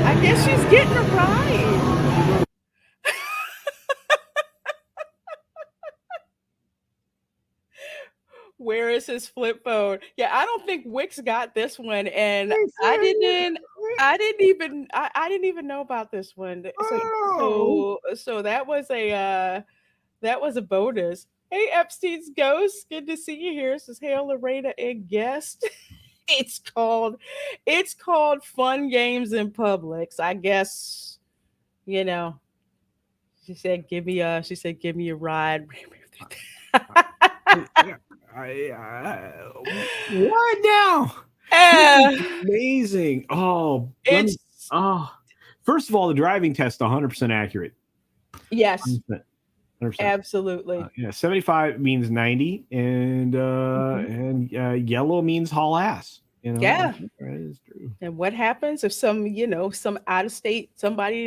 I guess she's getting a ride. Where is his flip phone? Yeah, I don't think Wix got this one, and I didn't even know about this one. So that was a bonus. Hey, Epstein's ghost, good to see you here. This is Hail Reina and guest. It's called Fun Games in Publix. I guess, she said give me a ride. What now? Amazing. First of all, the driving test 100% accurate. Yes. 100%. Absolutely. 75 means 90, and yellow means haul ass. Yeah, that is true. And what happens if somebody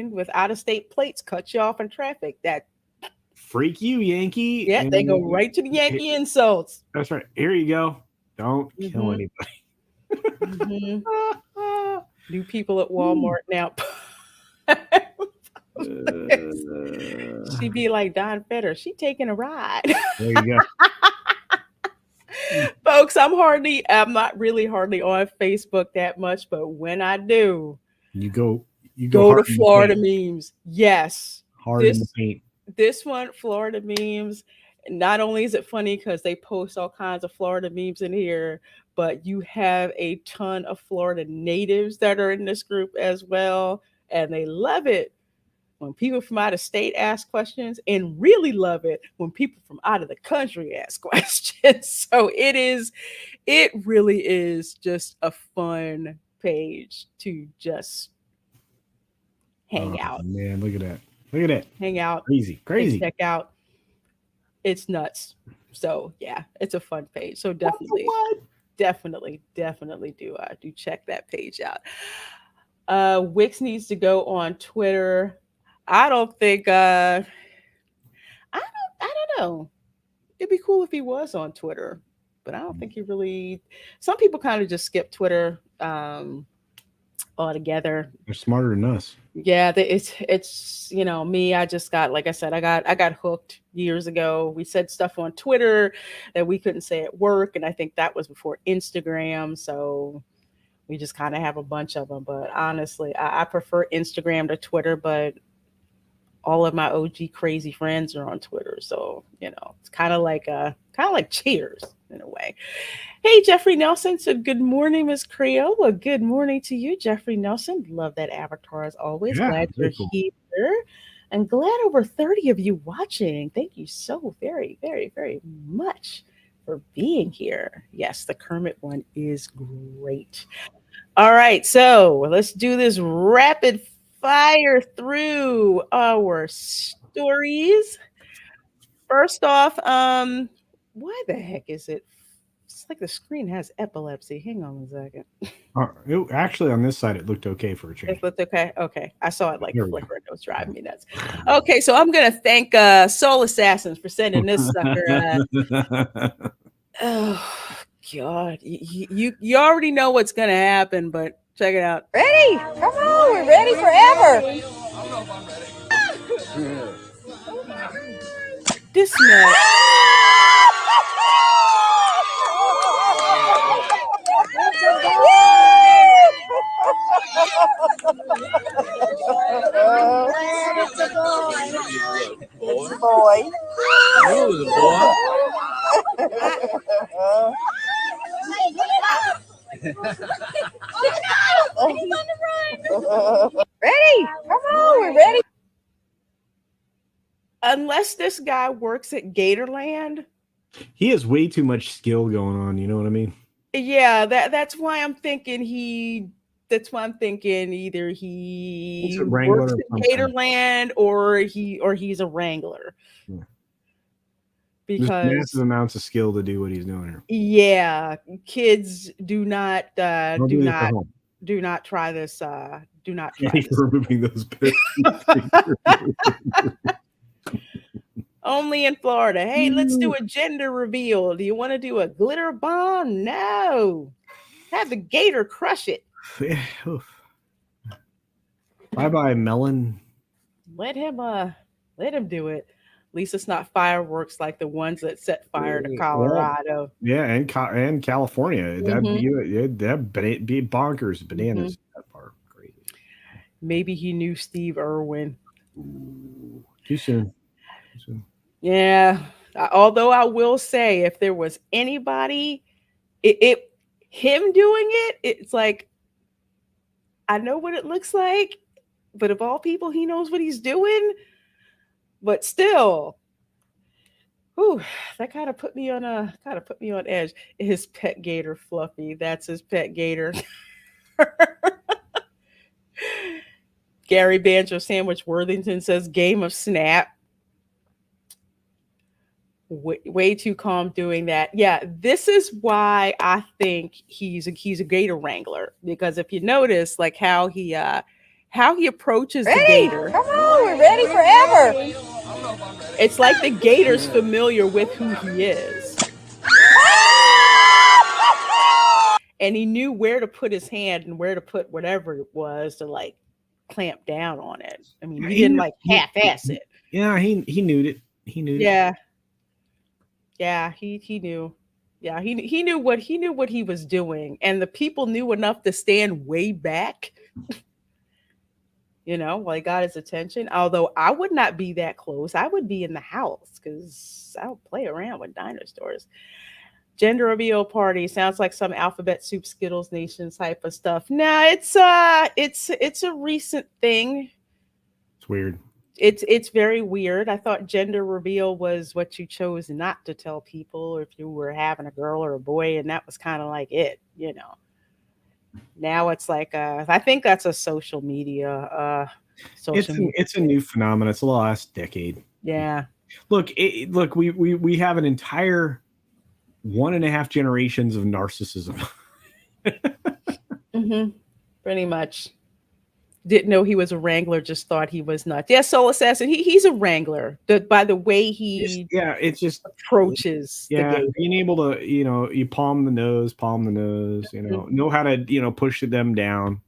with out of state plates cuts you off in traffic? That freak you, Yankee. Yeah, they go right to the Yankee insults. That's right. Here you go. Don't kill anybody. New people at Walmart now. She'd be like Don Fetter. She taking a ride. There you go. Folks, I'm not really hardly on Facebook that much, but when I do, you go to Florida memes. Yes. Hard in the paint. This one, Florida memes. Not only is it funny because they post all kinds of Florida memes in here, but you have a ton of Florida natives that are in this group as well, and they love it when people from out of state ask questions, and really love it when people from out of the country ask questions. So it really is just a fun page to just hang out. Man, look at that. Look at that. Hang out. Crazy. Check out. It's nuts. So yeah, it's a fun page. So definitely do check that page out. Wix needs to go on Twitter. I don't think I don't know. It'd be cool if he was on Twitter, but I don't think he really. Some people kind of just skip Twitter altogether. They're smarter than us. Yeah, it's me. I just got, like I said, I got hooked years ago. We said stuff on Twitter that we couldn't say at work, and I think that was before Instagram. So we just kind of have a bunch of them. But honestly, I prefer Instagram to Twitter. But all of my OG crazy friends are on Twitter, so it's kind of like Cheers in a way. Hey, Jeffrey Nelson said, "Good morning, Miss Creole." Well, good morning to you, Jeffrey Nelson. Love that avatar as always. Yeah, glad you're cool. here, and glad over 30 of you watching. Thank you so very, very, very much for being here. Yes, the Kermit one is great. All right, so let's do this rapid fire through our stories. First off, why the heck is it? It's like the screen has epilepsy. Hang on a second. Actually, on this side, it looked okay for a change. It looked okay. Okay, I saw it like There we flicker. It was driving me nuts. Okay, so I'm gonna thank Soul Assassins for sending this sucker. Oh God, you already know what's gonna happen, but check it out. Ready? Come on, we're ready forever. This nut. It's a Ready? Come on, we're ready. Unless this guy works at Gatorland. He has way too much skill going on. You know what I mean? Yeah, that's why I'm thinking either He's he a wrangler works of at some kind. Gatorland or he's a wrangler. Yeah. Just Because massive amounts of skill to do what he's doing here. yeah, kids do not Don't do this at home. do not try this. Do not try Thank you this. for removing those bits. Only in Florida. Hey, let's do a gender reveal. Do you want to do a glitter bomb? No. Have the gator crush it. Bye-bye, melon. Let him do it. At least it's not fireworks like the ones that set fire to Colorado. Yeah, and California. That'd be bonkers. Bananas. That part. Crazy. Maybe he knew Steve Irwin. Ooh, too soon. Yeah. Although I will say, if there was anybody, him doing it, it's like, I know what it looks like, but of all people, he knows what he's doing. But still, whew, that kind of put me on edge. His pet gator, Fluffy. That's his pet gator. Gary Banjo Sandwich Worthington says game of snap. Way too calm doing that. Yeah, this is why I think he's a gator wrangler, because if you notice, like how he approaches the gator. Come on, we're ready forever. It's like the gator's familiar with who he is. And he knew where to put his hand and where to put whatever it was to like clamp down on it. I mean, he didn't like half-ass it. Yeah, he knew it. He knew. Yeah. Yeah, he knew. Yeah, he knew what he was doing, and the people knew enough to stand way back. While he got his attention. Although I would not be that close. I would be in the house because I don't play around with dinosaurs. Gender reveal party sounds like some Alphabet Soup Skittles Nation type of stuff. Nah, it's a recent thing. It's weird. It's very weird. I thought gender reveal was what you chose not to tell people if you were having a girl or a boy, and that was kind of like it, Now it's like I think that's a social media It's a new phenomenon. It's the last decade. Yeah. Look, we have an entire 1.5 generations of narcissism. Pretty much. Didn't know he was a wrangler, just thought he was not. Yeah, Soul Assassin, he's a wrangler. By the way it's just approaches the gator. Being able to, you palm the nose, know how to, push them down,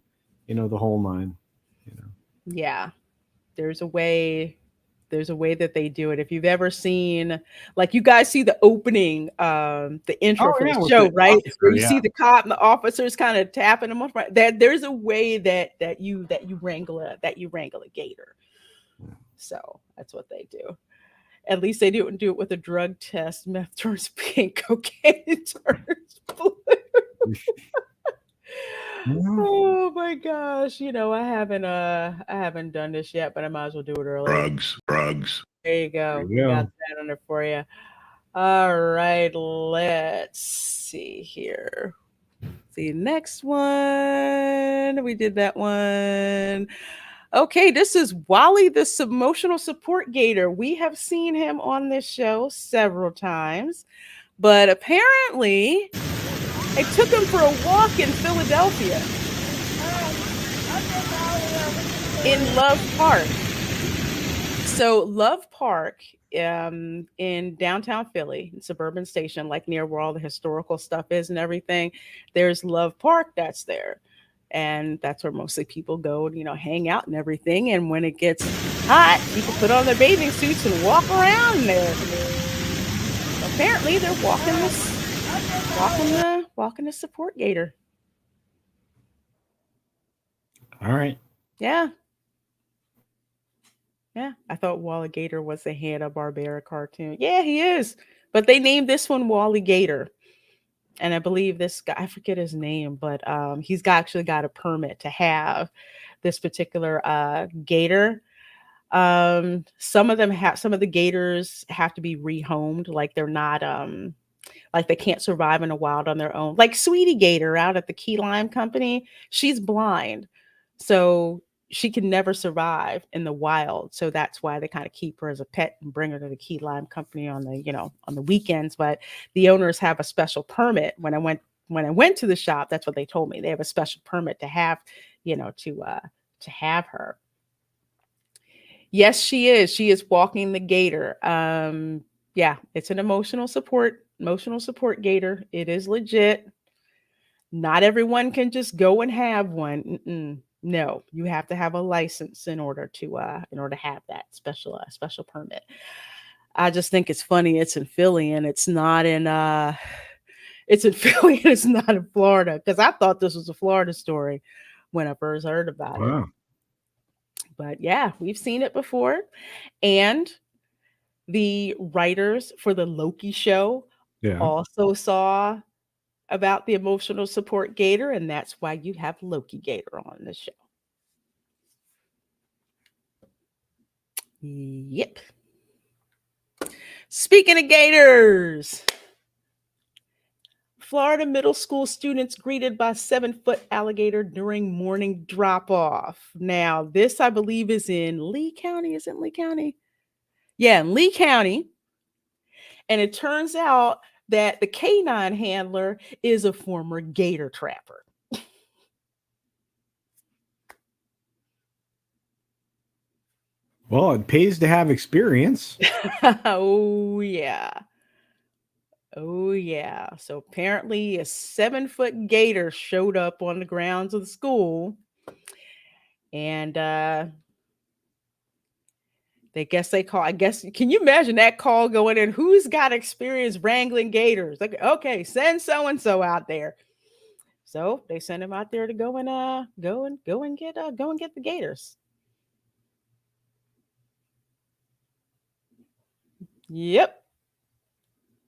the whole nine. Yeah. There's a way that they do it. If you've ever seen, like, you guys see the opening, the intro for the show, right? Where you see the cop and the officers kind of tapping them up. Right? There's a way that you wrangle a gator. So that's what they do. At least they didn't do it with a drug test. Meth turns pink, cocaine turns blue. Oh my gosh! I haven't done this yet, but I might as well do it early. Drugs. There you go. We got that on there for you. All right, let's see here. The next one. We did that one. Okay, this is Wally, the emotional support gator. We have seen him on this show several times, but apparently I took him for a walk in Philadelphia in Love Park. So Love Park in downtown Philly, suburban station, like near where all the historical stuff is and everything, there's Love Park that's there. And that's where mostly people go to, hang out and everything. And when it gets hot, people put on their bathing suits and walk around there. Apparently they're walking the support gator. All right. Yeah. Yeah. I thought Wally Gator was a Hanna-Barbera cartoon. Yeah, he is. But they named this one Wally Gator. And I believe this guy, I forget his name, but he's actually got a permit to have this particular gator. Some of the gators have to be rehomed, like they're not like they can't survive in the wild on their own. Like Sweetie Gator out at the Key Lime Company, she's blind. So she can never survive in the wild. So that's why they kind of keep her as a pet and bring her to the Key Lime Company on the weekends. But the owners have a special permit. When I went to the shop, that's what they told me. They have a special permit to have, to have her. Yes, she is. She is walking the gator. Yeah, it's an emotional support gator. It is legit. Not everyone can just go and have one. No, you have to have a license in order to have that special permit. I just think it's funny. It's in Philly and it's not in Philly and it's not in Florida, because I thought this was a Florida story when I first heard about it. But yeah, we've seen it before. And the writers for the Loki show also saw about the emotional support gator, and that's why you have Loki Gator on the show. Yep. Speaking of gators, Florida middle school students greeted by 7-foot alligator during morning drop-off. Now, this, I believe, is in Lee County. Is it Lee County? Yeah, in Lee County. And it turns out that the canine handler is a former gator trapper. Well, it pays to have experience. Oh, yeah. Oh, yeah. So apparently a 7-foot gator showed up on the grounds of the school. And can you imagine that call going in? Who's got experience wrangling gators? Like, okay, send so-and-so out there. So they sent him out there to go and get the gators. Yep.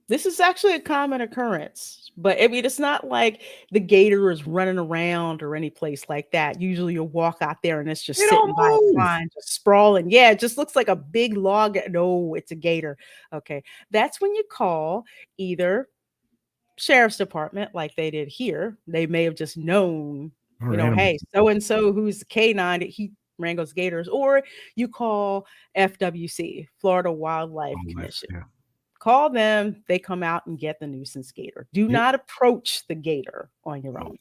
This is actually a common occurrence, but I mean, it's not like the gator is running around or any place like that. Usually you'll walk out there and it's just sitting by a pond, just sprawling. Yeah, it just looks like a big log. No, it's a gator. Okay. That's when you call either sheriff's department like they did here. They may have just known, hey, so-and-so who's the K9, he wrangles gators, or you call FWC, Florida Wildlife Commission. Yeah. Call them. They come out and get the nuisance gator. Do not approach the gator on your own.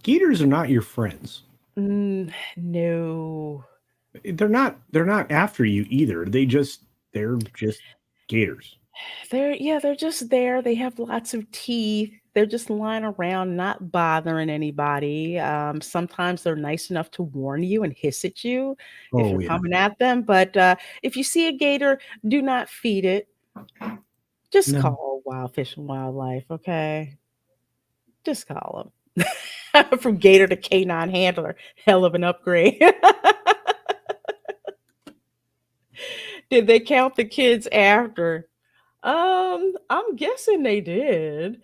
Gators are not your friends. No. They're not after you either. They're just gators. They're just there. They have lots of teeth. They're just lying around, not bothering anybody. Sometimes they're nice enough to warn you and hiss at you if you're coming at them. But if you see a gator, do not feed it. Just call Wild Fish and Wildlife, okay? Just call them. From gator to canine handler. Hell of an upgrade. Did they count the kids after? I'm guessing they did.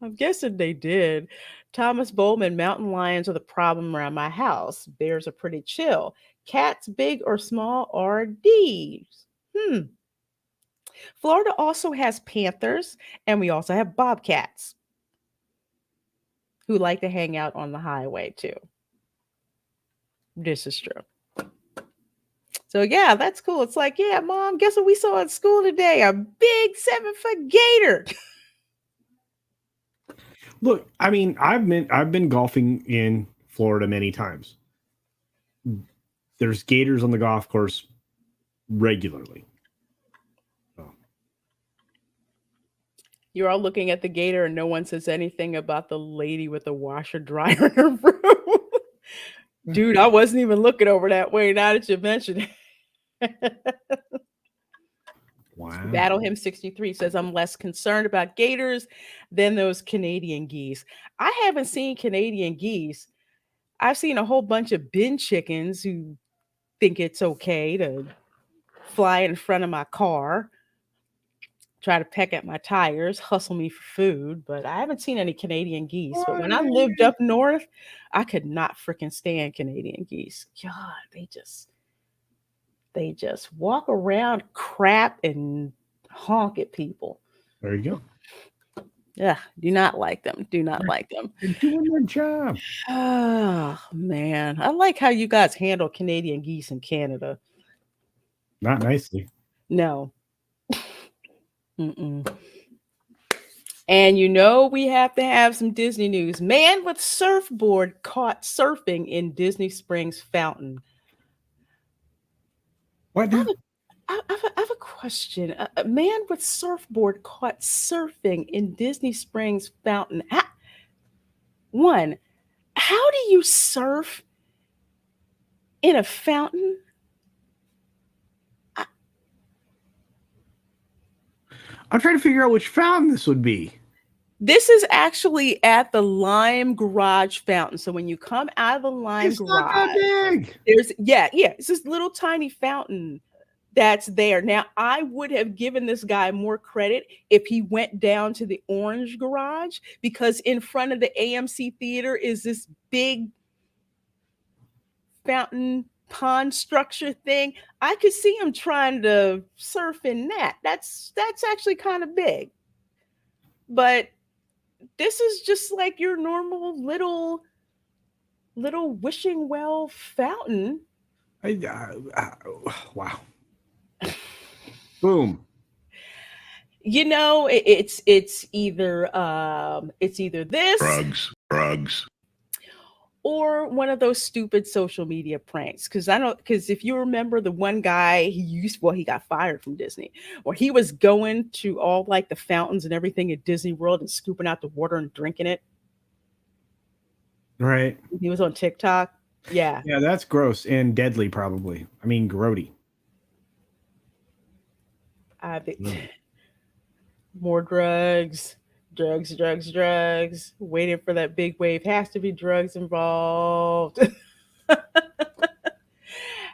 I'm guessing they did. Thomas Bowman, mountain lions are the problem around my house. Bears are pretty chill. Cats, big or small, are D's. Florida also has panthers, and we also have bobcats who like to hang out on the highway too. This is true. So yeah, that's cool. It's like, yeah, Mom, guess what we saw at school today? A big 7-foot gator. Look, I mean, I've been golfing in Florida many times. There's gators on the golf course regularly. You're all looking at the gator and no one says anything about the lady with the washer dryer in her room. Dude, I wasn't even looking over that way now that you mentioned it. Wow. Battle Him 63 says, I'm less concerned about gators than those Canadian geese. I haven't seen Canadian geese. I've seen a whole bunch of bin chickens who think it's okay to fly in front of my car, try to peck at my tires, hustle me for food, but I haven't seen any Canadian geese. But when I lived up north, I could not freaking stand Canadian geese. God, they just walk around, crap, and honk at people. There you go. Yeah, do not like them. Do not like them. They're doing their job. Oh man, I like how you guys handle Canadian geese in Canada. Not nicely. No. Mm-mm. And you know we have to have some Disney news. Man with surfboard caught surfing in Disney Springs fountain. What? I have a question. A man with surfboard caught surfing in Disney Springs fountain. One, how do you surf in a fountain? I'm trying to figure out which fountain this would be. This is actually at the Lime Garage fountain. So when you come out of the Lime It's Garage, not that big. it's this little tiny fountain that's there. Now, I would have given this guy more credit if he went down to the Orange Garage, because in front of the AMC theater is this big fountain pond structure thing. I could see him trying to surf in that. That's actually kind of big. But this is just like your normal little wishing well fountain. Wow. Boom. You know, it's either this Drugs. or one of those stupid social media pranks. Because if you remember the one guy he got fired from Disney, or he was going to all like the fountains and everything at Disney World and scooping out the water and drinking it. Right. He was on TikTok. Yeah. Yeah, that's gross and deadly, probably. I mean, grody. More drugs. Waiting for that big wave. Has to be drugs involved.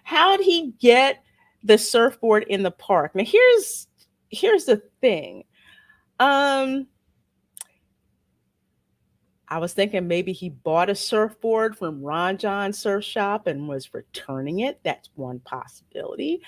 How'd he get the surfboard in the park? Now here's the thing. I was thinking maybe he bought a surfboard from Ron John Surf Shop and was returning it. That's one possibility.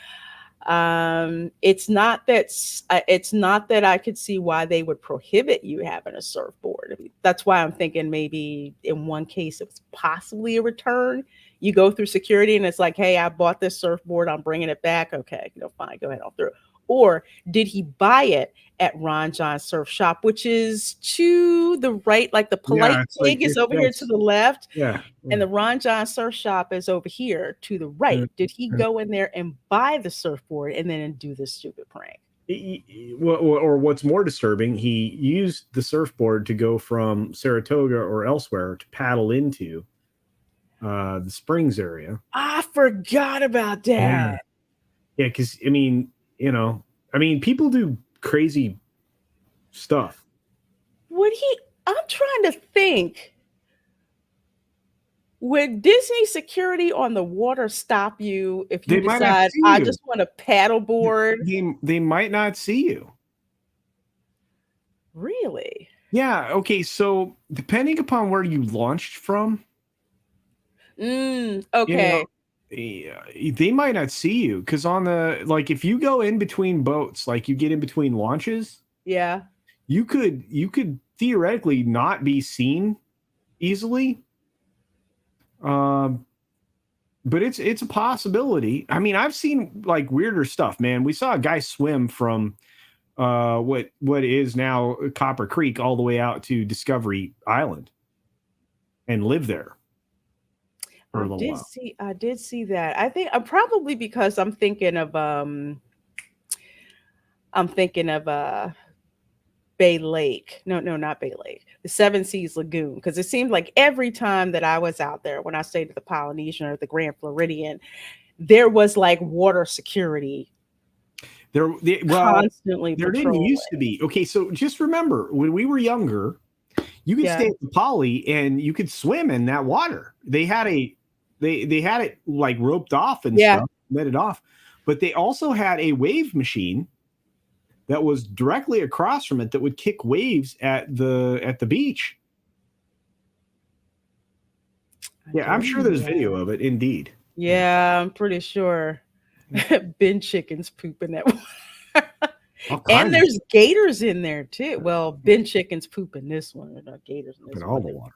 It's not that I could see why they would prohibit you having a surfboard. I mean, that's why I'm thinking maybe in one case it was possibly a return. You go through security and it's like, hey, I bought this surfboard, I'm bringing it back. Okay, fine, go ahead, I'll through. Or did he buy it at Ron John Surf Shop, which is to the right, like the Polite Pig is over here to the left. Yeah. And the Ron John Surf Shop is over here to the right. Did he go in there and buy the surfboard and then do this stupid prank? Or what's more disturbing, he used the surfboard to go from Saratoga or elsewhere to paddle into the Springs area. I forgot about that. Yeah, because people do crazy stuff. I'm trying to think. Would Disney security on the water stop you if you decide I just want to paddleboard? They might not see you. Really? Yeah. Okay. So depending upon where you launched from. Okay. They might not see you because if you go in between boats, like you get in between launches. Yeah. You could theoretically not be seen easily. But it's a possibility. I mean, I've seen like weirder stuff, man. We saw a guy swim from what is now Copper Creek all the way out to Discovery Island and live there for a little while. I did see that. I think probably because I'm thinking of Bay Lake. No, not Bay Lake. The Seven Seas Lagoon. Because it seemed like every time that I was out there, when I stayed at the Polynesian or the Grand Floridian, there was like water security. Constantly there didn't used to be. Okay, so just remember, when we were younger, you could stay at the Poly and you could swim in that water. They had it like roped off and stuff, let it off. But they also had a wave machine that was directly across from it that would kick waves at the beach. Yeah, I'm sure there's video of it. Indeed. Yeah, I'm pretty sure. Ben Chicken's pooping that one. All And kinds there's gators in there too. Well, Ben Chicken's pooping this one. There are gators in of this in all one. the water.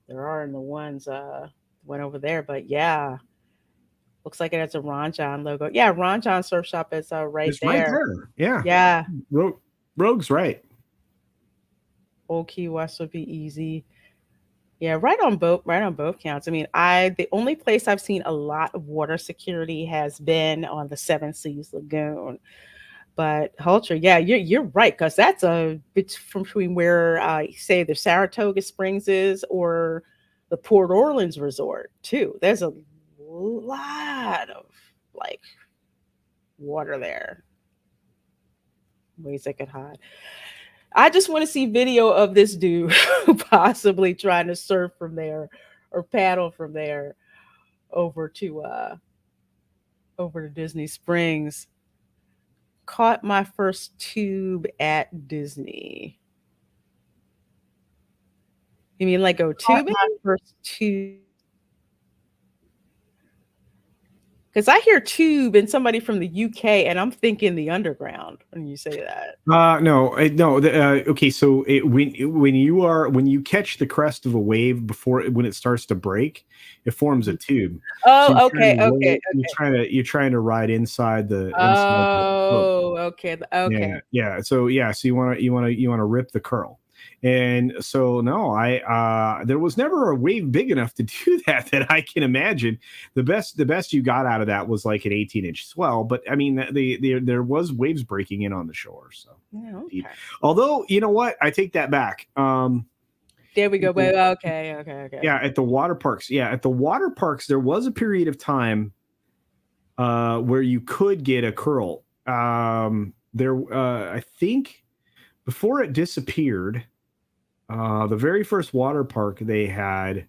There are in the ones went over there, but yeah, looks like it has a Ron John logo. Yeah, Ron John Surf Shop is right It's there. right there. Yeah. Yeah, Rogue's right. Old Key West would be easy. Yeah, right on both counts. I mean, the only place I've seen a lot of water security has been on the Seven Seas Lagoon. But Hulcher, yeah, you're right, because that's a bit from between where say the Saratoga Springs is or the Port Orleans Resort too. There's a lot of like water there. Ways they could hide. I just want to see video of this dude possibly trying to surf from there or paddle from there over to Disney Springs. Caught my first tube at Disney. You mean like go tubing? First tube? Because I hear tube and somebody from the UK, and I'm thinking the underground when you say that. No. Okay, so when you catch the crest of a wave when it starts to break, it forms a tube. Oh, so okay. You're trying to ride inside the. Okay. Okay. Yeah. So you want to rip the curl. And so no, there was never a wave big enough to do that I can imagine. The best you got out of that was like an 18-inch swell, but I mean there was waves breaking in on the shore. So yeah, okay. Although you know what, I take that back. There we go. Okay. Yeah, at the water parks. Yeah, at the water parks, there was a period of time where you could get a curl. I think before it disappeared. The very first water park they had,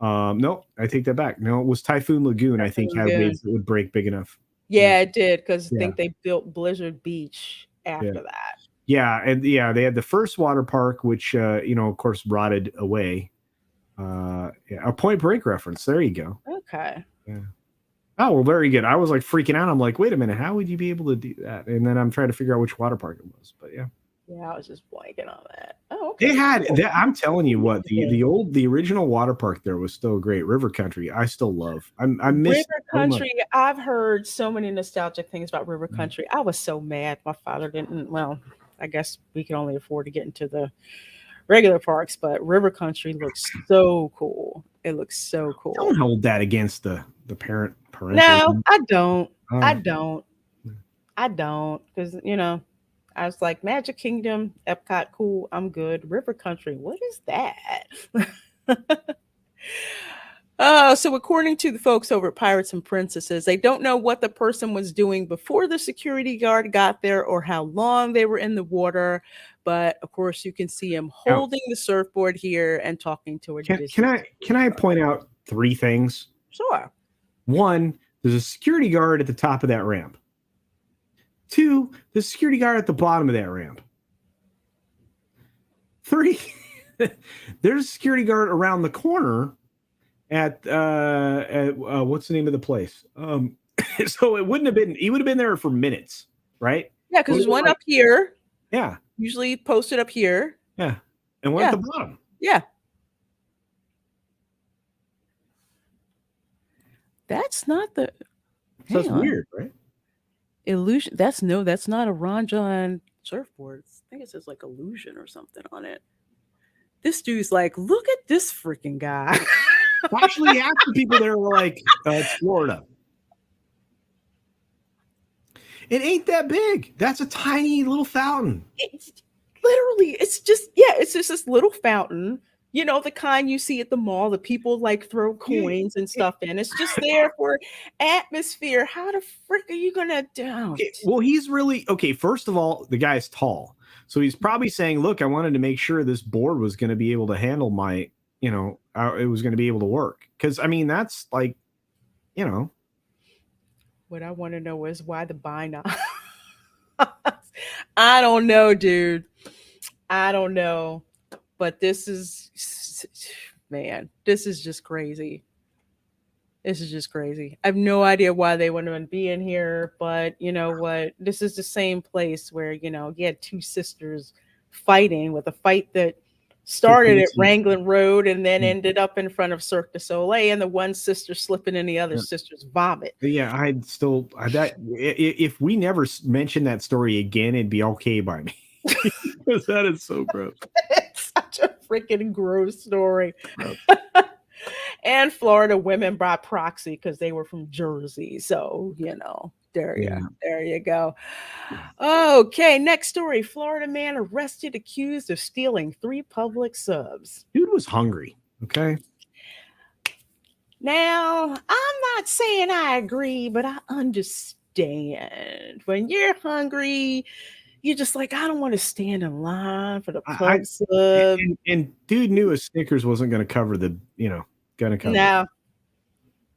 no, I take that back. No, it was Typhoon Lagoon. I think had waves that would break big enough. Yeah, it did, because I think they built Blizzard Beach after that. Yeah, and they had the first water park, which of course rotted away. A Point Break reference. There you go. Okay. Yeah. Oh well, very good. I was like freaking out. I'm like, wait a minute, how would you be able to do that? And then I'm trying to figure out which water park it was. But yeah. Yeah, I was just blanking on that. Oh, okay. They had that. I'm telling you what, the original water park there was still great. River Country, I still love. I miss River Country. So I've heard so many nostalgic things about River Country. I was so mad my father didn't. Well, I guess we can only afford to get into the regular parks, but River Country looks so cool. It looks so cool. Don't hold that against the parent. No, I don't. I don't. Because I was like, Magic Kingdom, Epcot, cool, I'm good. River Country, what is that? So according to the folks over at Pirates and Princesses, they don't know what the person was doing before the security guard got there or how long they were in the water. But of course, you can see him holding the surfboard here and talking to a Can I point out three things? Sure. One, there's a security guard at the top of that ramp. Two, the security guard at the bottom of that ramp. Three, there's a security guard around the corner at what's the name of the place? So it wouldn't have been. He would have been there for minutes, right? Yeah, because there's one up here. Yeah. Usually posted up here. Yeah, and one at the bottom. Yeah. That's not the. So it's weird, right? Illusion. That's not a Ron John surfboard. I think it says like Illusion or something on it. This dude's like, look at this freaking guy. Actually, half the people there were like, it's Florida. It ain't that big. That's a tiny little fountain. It's just this little fountain. The kind you see at the mall, the people like throw coins and stuff in. It's just there for atmosphere. How the frick are you gonna do? Well, he's really okay. First of all, the guy's tall, so he's probably saying, "Look, I wanted to make sure this board was going to be able to handle my, it was going to be able to work." Because I mean, that's like, Well, What I want to know is why the binos. I don't know, dude. I don't know. But this is, man, this is just crazy. This is just crazy. I have no idea why they wouldn't be in here, but you know what? This is the same place where, you had two sisters fighting with a fight that started at Wrangling Road and then ended up in front of Cirque du Soleil, and the one sister slipping in the other sister's vomit. Yeah, if we never mention that story again, it'd be okay by me. Because that is so gross. It's such a freaking gross story. And Florida women brought proxy because they were from Jersey. So, there you go. Okay, next story. Florida man arrested accused of stealing 3 Publix subs. Dude was hungry. Okay. Now, I'm not saying I agree, but I understand. When you're hungry, you're just like, I don't want to stand in line for the Publix sub. And dude knew a Snickers wasn't going to cover the, gonna cover.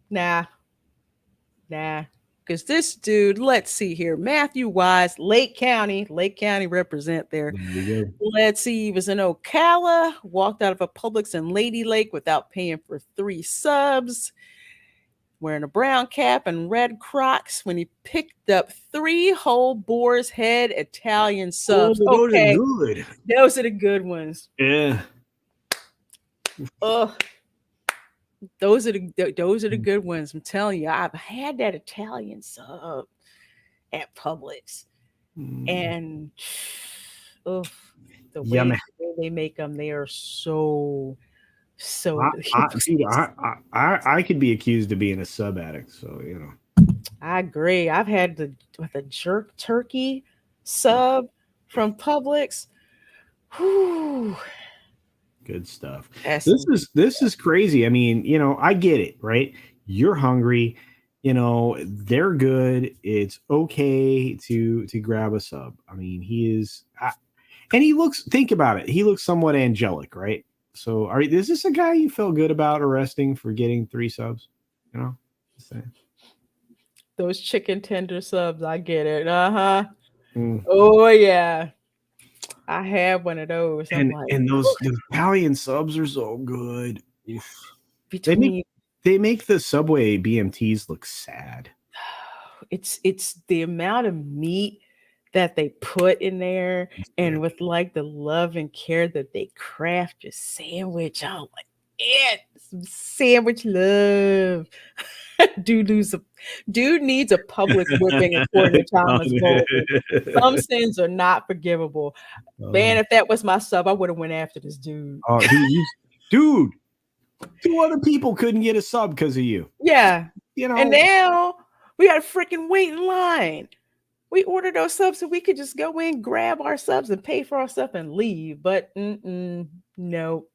Nah. Because this dude, let's see here, Matthew Wise, Lake County represent there. Let's see, he was in Ocala, walked out of a Publix in Lady Lake without paying for 3 subs, wearing a brown cap and red Crocs when he picked up 3 whole boar's head Italian subs. Oh, okay, those are good. Those are the good ones. Yeah. Those are the good ones. I'm telling you, I've had that Italian sub at Publix, and the way they make them, they are so I could be accused of being a sub addict, so I agree. I've had the jerk turkey sub from Publix. Whew. Good stuff. This is crazy. I mean, I get it, right? You're hungry, they're good. It's okay to grab a sub. I mean, and he looks, think about it. He looks somewhat angelic, right? So is this a guy you felt good about arresting for getting 3 subs? Just saying. Those chicken tender subs, I get it. Oh yeah. I have one of those. And those Italian subs are so good. They make the Subway BMTs look sad. It's the amount of meat that they put in there, and with like the love and care that they craft your sandwich. Oh my God, some sandwich love. Dude needs a public whipping according to Thomas Bolton. Some sins are not forgivable. Man, if that was my sub, I would have went after this dude. Dude, 2 other people couldn't get a sub because of you. Yeah. And now we got to freaking wait in line. We ordered those subs so we could just go in, grab our subs, and pay for our stuff and leave. But nope.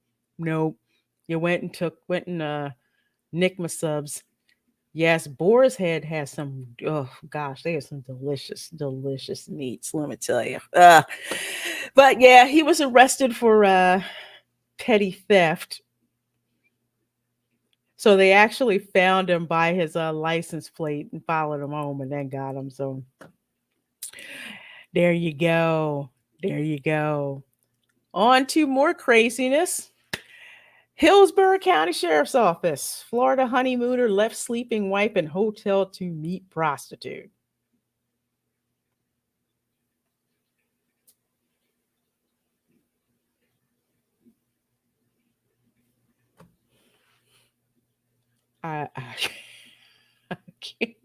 You went and nicked my subs. Yes, Boar's Head has some, oh gosh, they have some delicious meats, let me tell you. But yeah, he was arrested for petty theft. So they actually found him by his license plate and followed him home and then got him. So there you go. On to more craziness. Hillsborough County Sheriff's Office. Florida honeymooner left sleeping wife in hotel to meet prostitute. I can't.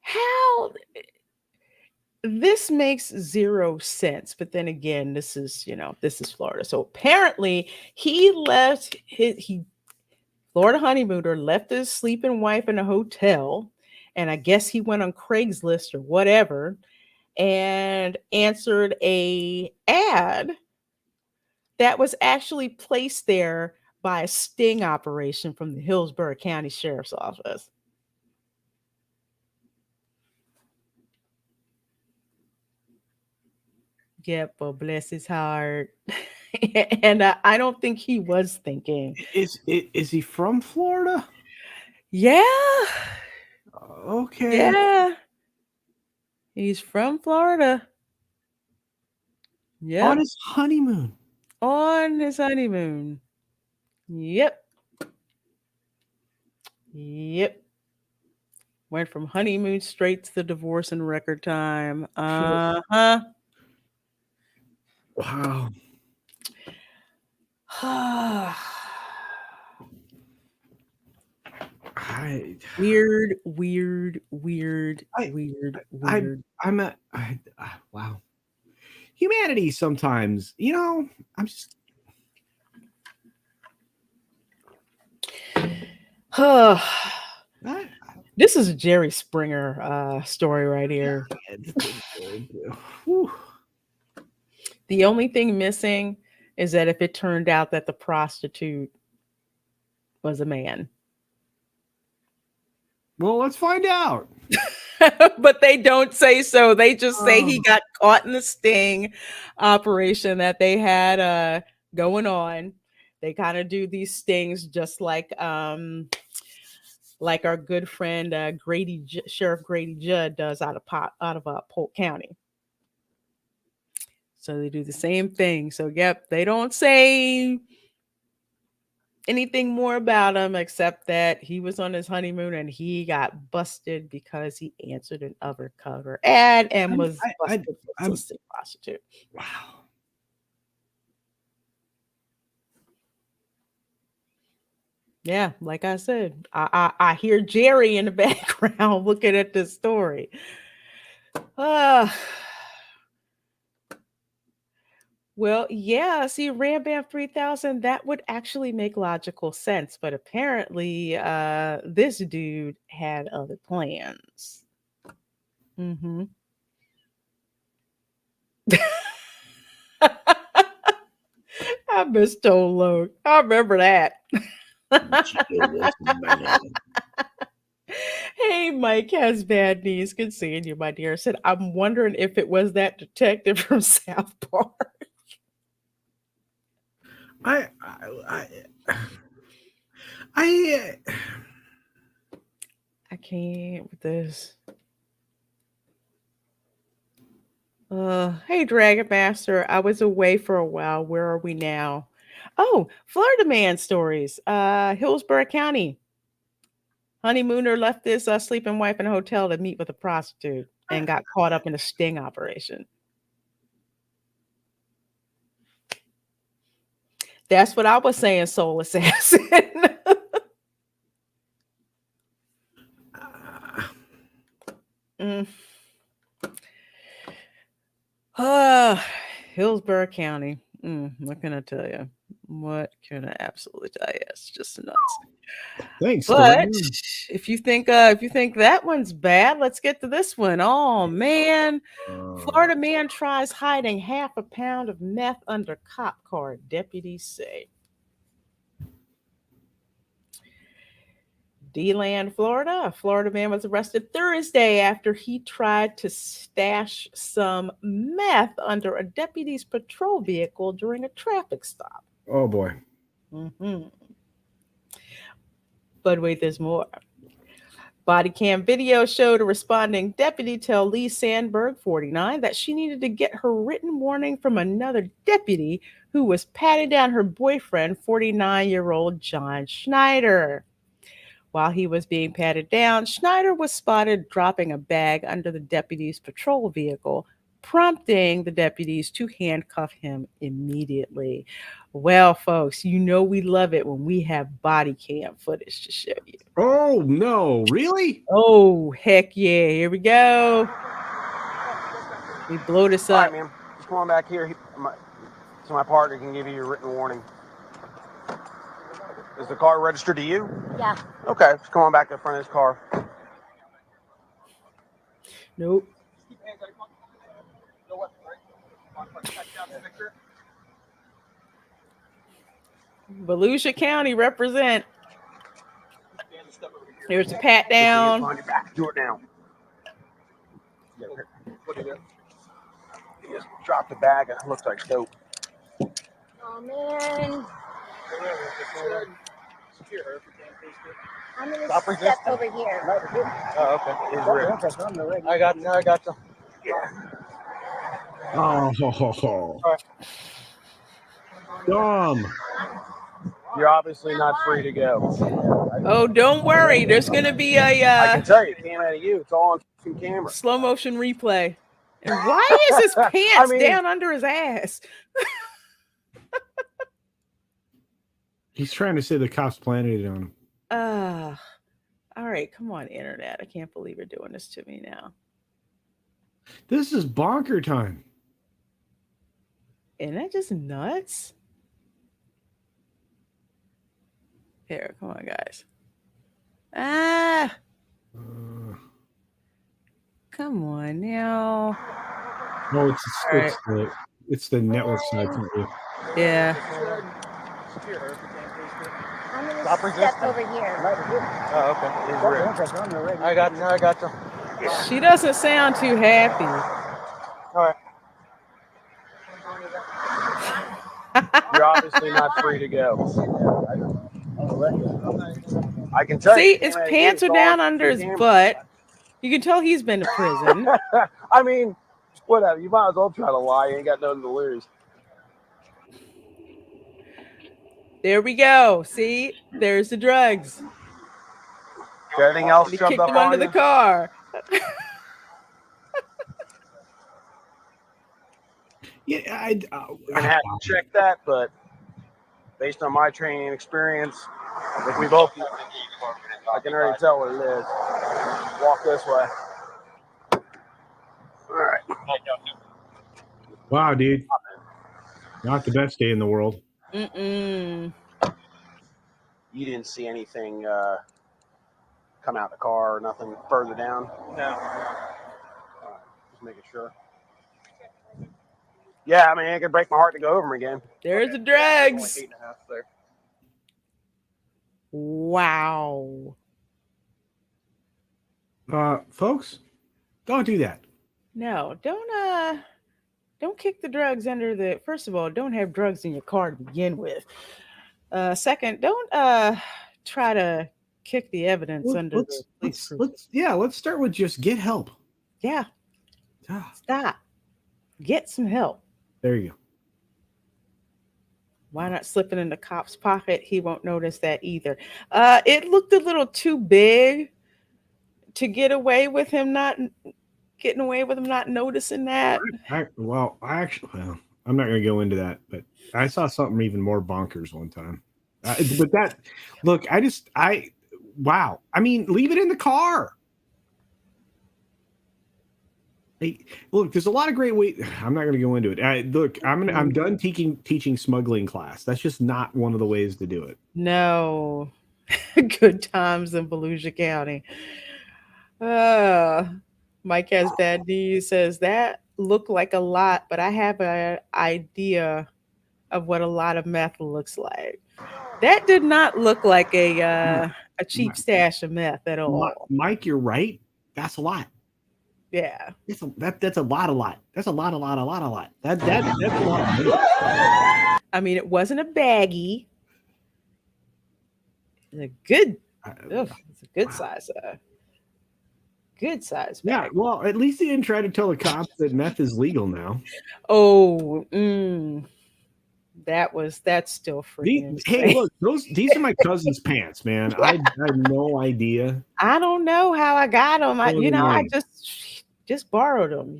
How this makes 0 sense, but then again, this is Florida. So apparently Florida honeymooner left his sleeping wife in a hotel, and I guess he went on Craigslist or whatever and answered a ad that was actually placed there by a sting operation from the Hillsborough County Sheriff's Office. Yep, well, bless his heart. And I don't think he was thinking. Is he from Florida? Yeah. Okay. Yeah. He's from Florida. On Yep. his honeymoon. On his honeymoon. Yep. Yep. Went from honeymoon straight to the divorce in record time. Uh-huh. Wow. Weird. Wow. Humanity sometimes, I'm just. This is a Jerry Springer story right here. The only thing missing is that if it turned out that the prostitute was a man. Well, let's find out. But they don't say so. They just say he got caught in the sting operation that they had going on. They kind of do these stings just like our good friend Sheriff Grady Judd does out of Polk County. So they do the same thing. So yep, they don't say anything more about him except that he was on his honeymoon and he got busted because he answered an undercover ad and was busted for assisting prostitute. Wow. Yeah, like I said, I hear Jerry in the background looking at this story. Well, yeah, see, Ram Bam 3000, that would actually make logical sense. But apparently, this dude had other plans. Mm-hmm. I miss Tone Loc. I remember that. Hey, Mike has bad knees. Good seeing you, my dear. Said, I'm wondering if it was that detective from South Park. I can't with this. Hey, Dragon Master. I was away for a while. Where are we now? Oh, Florida man stories. Hillsborough County. Honeymooner left his sleeping wife in a hotel to meet with a prostitute and got caught up in a sting operation. That's what I was saying, Soul Assassin. Hillsborough County. What can I tell you? What can I absolutely tell you? It's just nuts. Thanks. But if you think that one's bad, let's get to this one. Oh man. Florida man tries hiding half a pound of meth under cop car, deputies say. DeLand, Florida. A Florida man was arrested Thursday after he tried to stash some meth under a deputy's patrol vehicle during a traffic stop. Oh, boy. Mm-hmm. But wait, there's more. Body cam video showed a responding deputy tell Lee Sandberg, 49, that she needed to get her written warning from another deputy who was patting down her boyfriend, 49-year-old John Schneider. While he was being patted down, Schneider was spotted dropping a bag under the deputy's patrol vehicle, prompting the deputies to handcuff him immediately. Well, folks, you know we love it when we have body cam footage to show you. Oh, no. Really? Oh, heck yeah. Here we go. We blow this up. All right, ma'am. Just come on back here so my partner can give you your written warning. Is the car registered to you? Yeah. Okay, just come on back to the front of this car. Nope. Volusia County represent. There's a pat down. Do it now. He just dropped the bag and it looks like dope. Oh man. I'm gonna Stop step resisting. over here. Oh, okay. I got you. I got you. Oh, All right. dumb. You're obviously not free to go. Oh, don't worry. There's going to be I a can tell you, it came out of you. It's all on camera. slow motion replay. And why is his pants I mean- down under his ass? He's trying to say the cops planted it on him. All right. Come on, internet. I can't believe you're doing this to me now. This is bonker time. Isn't that just nuts? Here, come on, guys. Come on now. No, All it's the network side. Yeah. I'm gonna Stop step resisting. over here. Oh, okay. I got you. I got you. She doesn't sound too happy. All right. You're obviously not free to go. I can tell See, you. his pants are down under his butt. You can tell he's been to prison. I mean, whatever. You might as well try to lie. You ain't got nothing to lose. There we go. See, there's the drugs. Anything else He shoved kicked up him under on the you? car. Yeah, We're gonna have to check that, but based on my training and experience, if we both, I can already tell what it is. Walk this way. All right. wow, dude. Not the best day in the world. Mm-mm. You didn't see anything come out the car or nothing further down? No. All right. Just making sure. Yeah, I mean, it could break my heart to go over them again. There's the drugs. Only 8.5 there. Wow. Folks, don't do that. No, don't kick the drugs under the. First of all, don't have drugs in your car to begin with. Second, don't try to kick the evidence under the police cruiser. Let's start with just get help. Yeah. Stop. Get some help. There you go. Why not slip it in the cop's pocket? He won't notice that either. It looked a little too big to get away with him not noticing that. I'm not going to go into that, but I saw something even more bonkers one time. Wow. I mean, leave it in the car. Hey, look, there's a lot of great ways. I'm not going to go into it. I'm done teaching smuggling class. That's just not one of the ways to do it. No. Good times in Volusia County. Mike has bad news. Says that looked like a lot, but I have an idea of what a lot of meth looks like. That did not look like a cheap stash of meth at all. Mike, you're right. That's a lot. Yeah. That's a lot. That's a lot. That's a lot. That's a lot. I mean, it wasn't a baggie. It's a good. It's a good size. Good size. Yeah. Bag. Well, at least he didn't try to tell the cops that meth is legal now. Oh. That's still free. Hey, look, these are my cousin's pants, man. I had no idea. I don't know how I got them. I Nice. just borrowed them.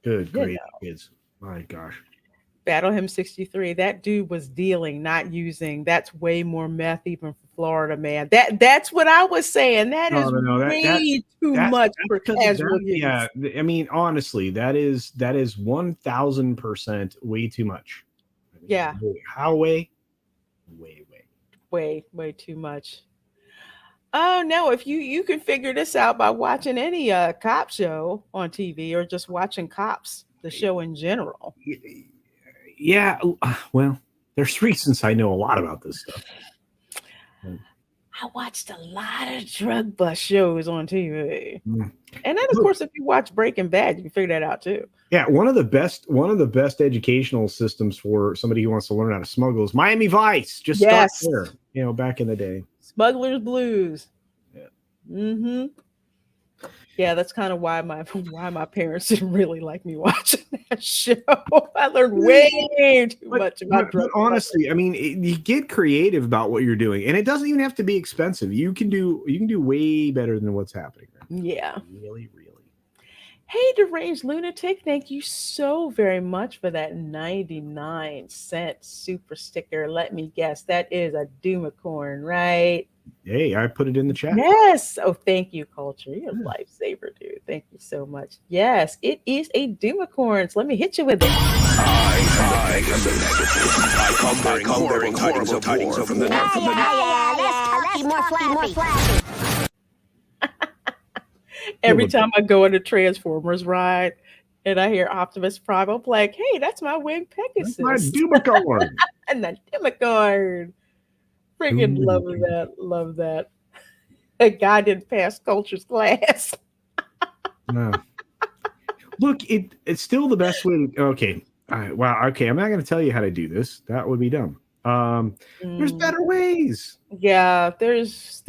Good, great kids. My gosh. Battle Him 63. That dude was dealing, not using. That's way more meth even for Florida, man. That's what I was saying. That is way too much for casual use. Yeah, I mean, honestly, that is 1,000% way too much. Yeah. How way? Way too much. Oh no! If you can figure this out by watching any cop show on TV or just watching Cops, the show in general. Yeah, well, there's reasons I know a lot about this stuff. I watched a lot of drug bust shows on TV. Mm. And then, of course, if you watch Breaking Bad, you can figure that out too. Yeah, one of the best educational systems for somebody who wants to learn how to smuggle is Miami Vice. Just start there. You know, back in the day. Smuggler's Blues. Yeah. Mm-hmm. Yeah, that's kind of why my parents didn't really like me watching that show. I learned way too much about drugs. But honestly, I mean, you get creative about what you're doing, and it doesn't even have to be expensive. You can do way better than what's happening. Right? Yeah. Really. Hey, Deranged Lunatic, thank you so very much for that 99-cent super sticker. Let me guess, that is a Doomicorn, right? Hey, I put it in the chat. Yes. Oh, thank you, Culture. You're a lifesaver, dude. Thank you so much. Yes, it is a Doomicorn. So let me hit you with it. I come bearing horrible tidings from the north. Let's be more flashy. Every time I go on a Transformers ride and I hear Optimus Prime, I'm like, hey, that's my wing Pegasus. That's my Doomicorn. And that Doomicorn. Freaking love that. A guy didn't pass Culture's class. No. Look, it's still the best way to, okay. Wow, okay, I'm not going to tell you how to do this. That would be dumb. There's better ways. Yeah, there's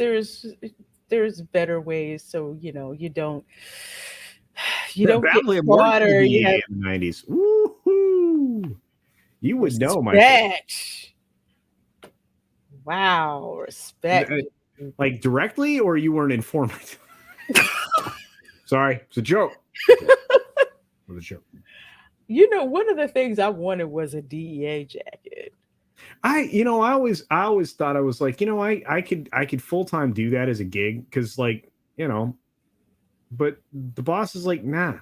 better ways, so you don't get caught or you have in the 90s. Woohoo! You would know, my respect. Wow, respect. Like directly, or you weren't informed? Sorry, it's a joke. It was a joke. One of the things I wanted was a DEA jacket. I always thought I was like, I could full-time do that as a gig because but the boss is like, nah,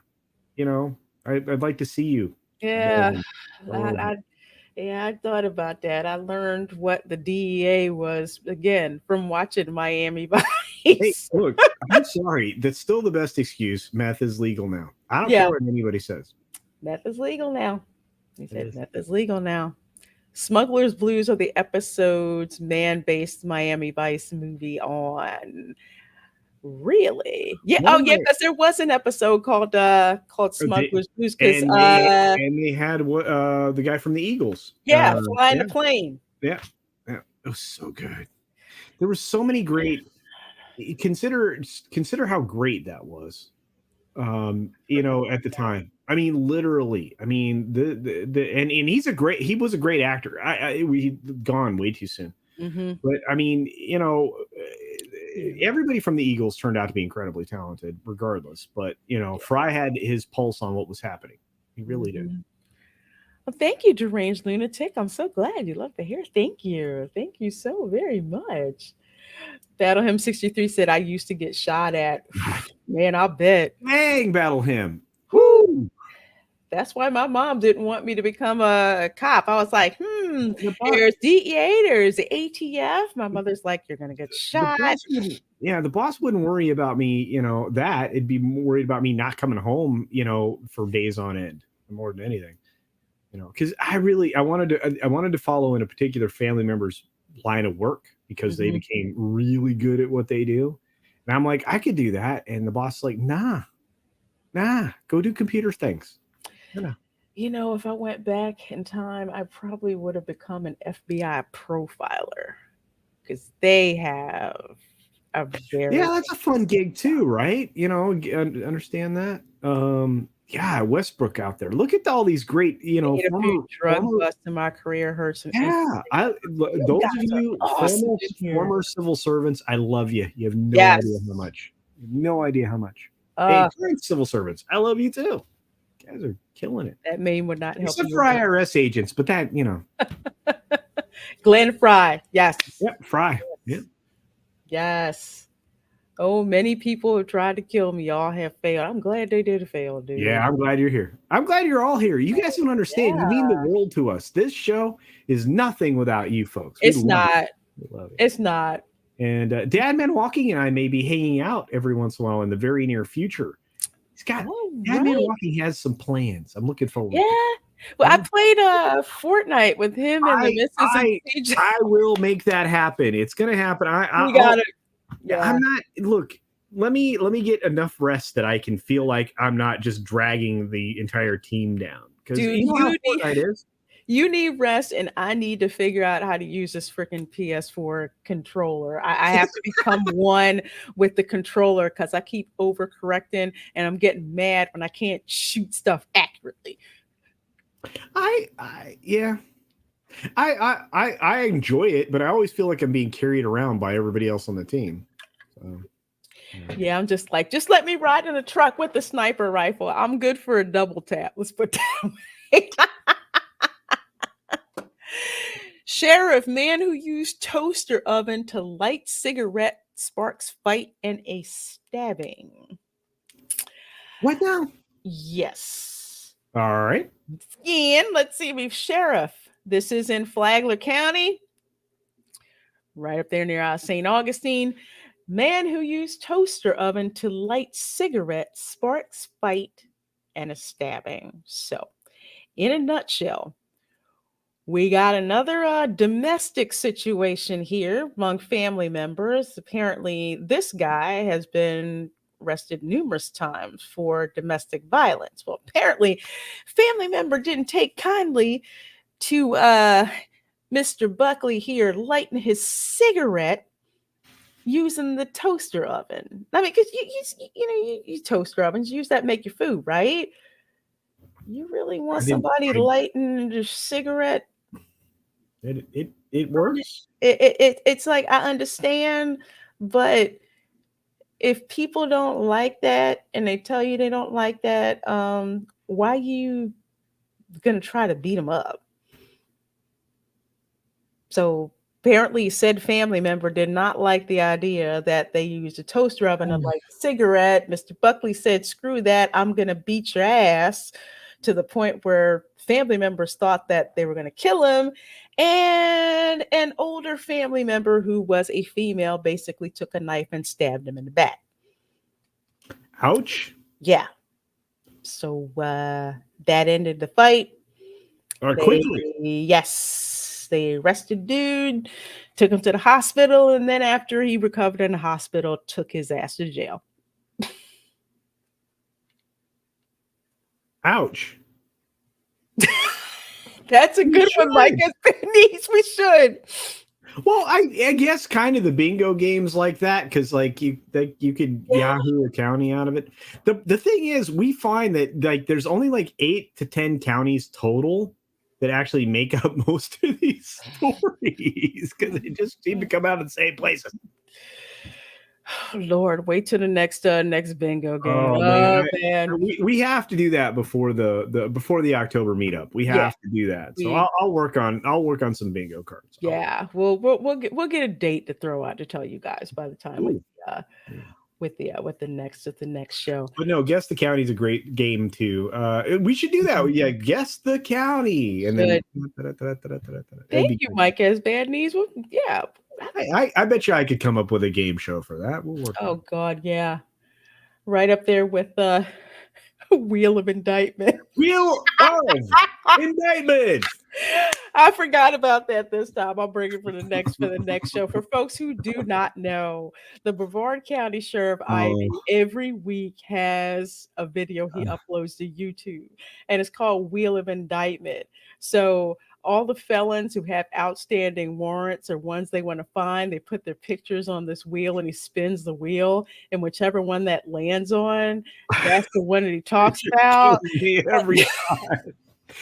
I'd like to see you. Yeah. I thought about that. I learned what the DEA was again from watching Miami Vice. Hey, look, I'm sorry. That's still the best excuse. Meth is legal now. I don't care what anybody says. Meth is legal now. He said meth is legal now. Smuggler's Blues are the episodes man-based Miami Vice movie on. Really? Yeah. Because there was an episode called Smuggler's Blues. And they had the guy from the Eagles. Flying the plane. Yeah. It was so good. There were so many great. Consider how great that was. At the time. I mean, literally. I mean, and he was a great actor. He gone way too soon. Mm-hmm. But I mean, everybody from the Eagles turned out to be incredibly talented, regardless. But Fry had his pulse on what was happening. He really did. Well, thank you, Deranged Lunatic. I'm so glad you love to hear. Thank you so very much. Battle Him 63 said, I used to get shot at. Man, I'll bet. Dang, Battle Him. Woo! That's why my mom didn't want me to become a cop. I was like, there's DEA, there's the ATF. My mother's like, you're going to get shot. The boss wouldn't worry about me, that. It'd be worried about me not coming home, for days on end, more than anything. Because I wanted to follow in a particular family member's line of work because they became really good at what they do. And I'm like, I could do that. And the boss is like, nah, go do computer things. If I went back in time, I probably would have become an FBI profiler because they have a very that's a fun gig too, right? Understand that. Westbrook out there. Look at all these great, drug busts in my career hurts. Those of you former civil servants, I love you. You have no idea how much. No idea how much. Hey, current civil servants, I love you too. You guys are killing it. That name would not help. Except for IRS agents, but that Glenn Fry, yes. Yep, Fry. Yep. Yes. Oh, many people have tried to kill me. All have failed. I'm glad they did fail, dude. Yeah, I'm glad you're here. I'm glad you're all here. You guys don't understand. You mean the world to us. This show is nothing without you folks. It's not. It's not. And Dadman Walking and I may be hanging out every once in a while in the very near future. He's got Dadman Walking has some plans. I'm looking forward. Yeah. Well, I played Fortnite with him and the missus and CJ. I will make that happen. It's gonna happen. We got it. I'm not. Look, let me get enough rest that I can feel like I'm not just dragging the entire team down. Because you know how Fortnite is. You need rest, and I need to figure out how to use this freaking PS4 controller. I have to become one with the controller because I keep overcorrecting, and I'm getting mad when I can't shoot stuff accurately. I enjoy it, but I always feel like I'm being carried around by everybody else on the team. So, yeah, I'm just like, just let me ride in a truck with the sniper rifle. I'm good for a double tap. Let's put that way. Sheriff, man who used toaster oven to light cigarette sparks fight in a stabbing. What now? Yes. All right. And let's see, we've Sheriff. This is in Flagler County, right up there near St. Augustine. Man who used toaster oven to light cigarette sparks fight and a stabbing. So, in a nutshell, we got another domestic situation here among family members. Apparently, this guy has been arrested numerous times for domestic violence. Well, apparently, family member didn't take kindly to Mr. Buckley here lighting his cigarette using the toaster oven. I mean, because you toaster ovens, use that to make your food, right? You really want somebody lighting a cigarette? It works. It's like, I understand, but if people don't like that and they tell you they don't like that, why are you gonna try to beat them up? So apparently said family member did not like the idea that they used a toaster oven to light a cigarette. Mr. Buckley said, screw that, I'm gonna beat your ass, to the point where family members thought that they were going to kill him. And an older family member who was a female basically took a knife and stabbed him in the back. Ouch. Yeah. So that ended the fight. Quickly. Yes. They arrested dude, took him to the hospital, and then after he recovered in the hospital, took his ass to jail. Ouch. That's a good one, Mike. We should. Well, I guess kind of the bingo games like that, because like you could Yahoo a county out of it. The thing is, we find that like there's only like 8 to 10 counties total that actually make up most of these stories, because they just seem to come out of the same places. Lord, wait till the next bingo game. Oh man. We have to do that before the October meetup. We have to do that. So I'll work on some bingo cards. Yeah, we'll get a date to throw out to tell you guys by the time with the next show. But no, Guess the County is a great game too. We should do that. Yeah, Guess the County, and then thank you, Mike. As bad knees. Well, yeah. I bet you I could come up with a game show for that. We'll work on it. God, yeah. Right up there with Wheel of Indictment. Wheel of Indictment. I forgot about that this time. I'll bring it for the next show. For folks who do not know, the Brevard County Sheriff Ivy every week has a video he uploads to YouTube, and it's called Wheel of Indictment. So all the felons who have outstanding warrants or ones they want to find, they put their pictures on this wheel, and he spins the wheel, and whichever one that lands on, that's the one that he talks about. Every time.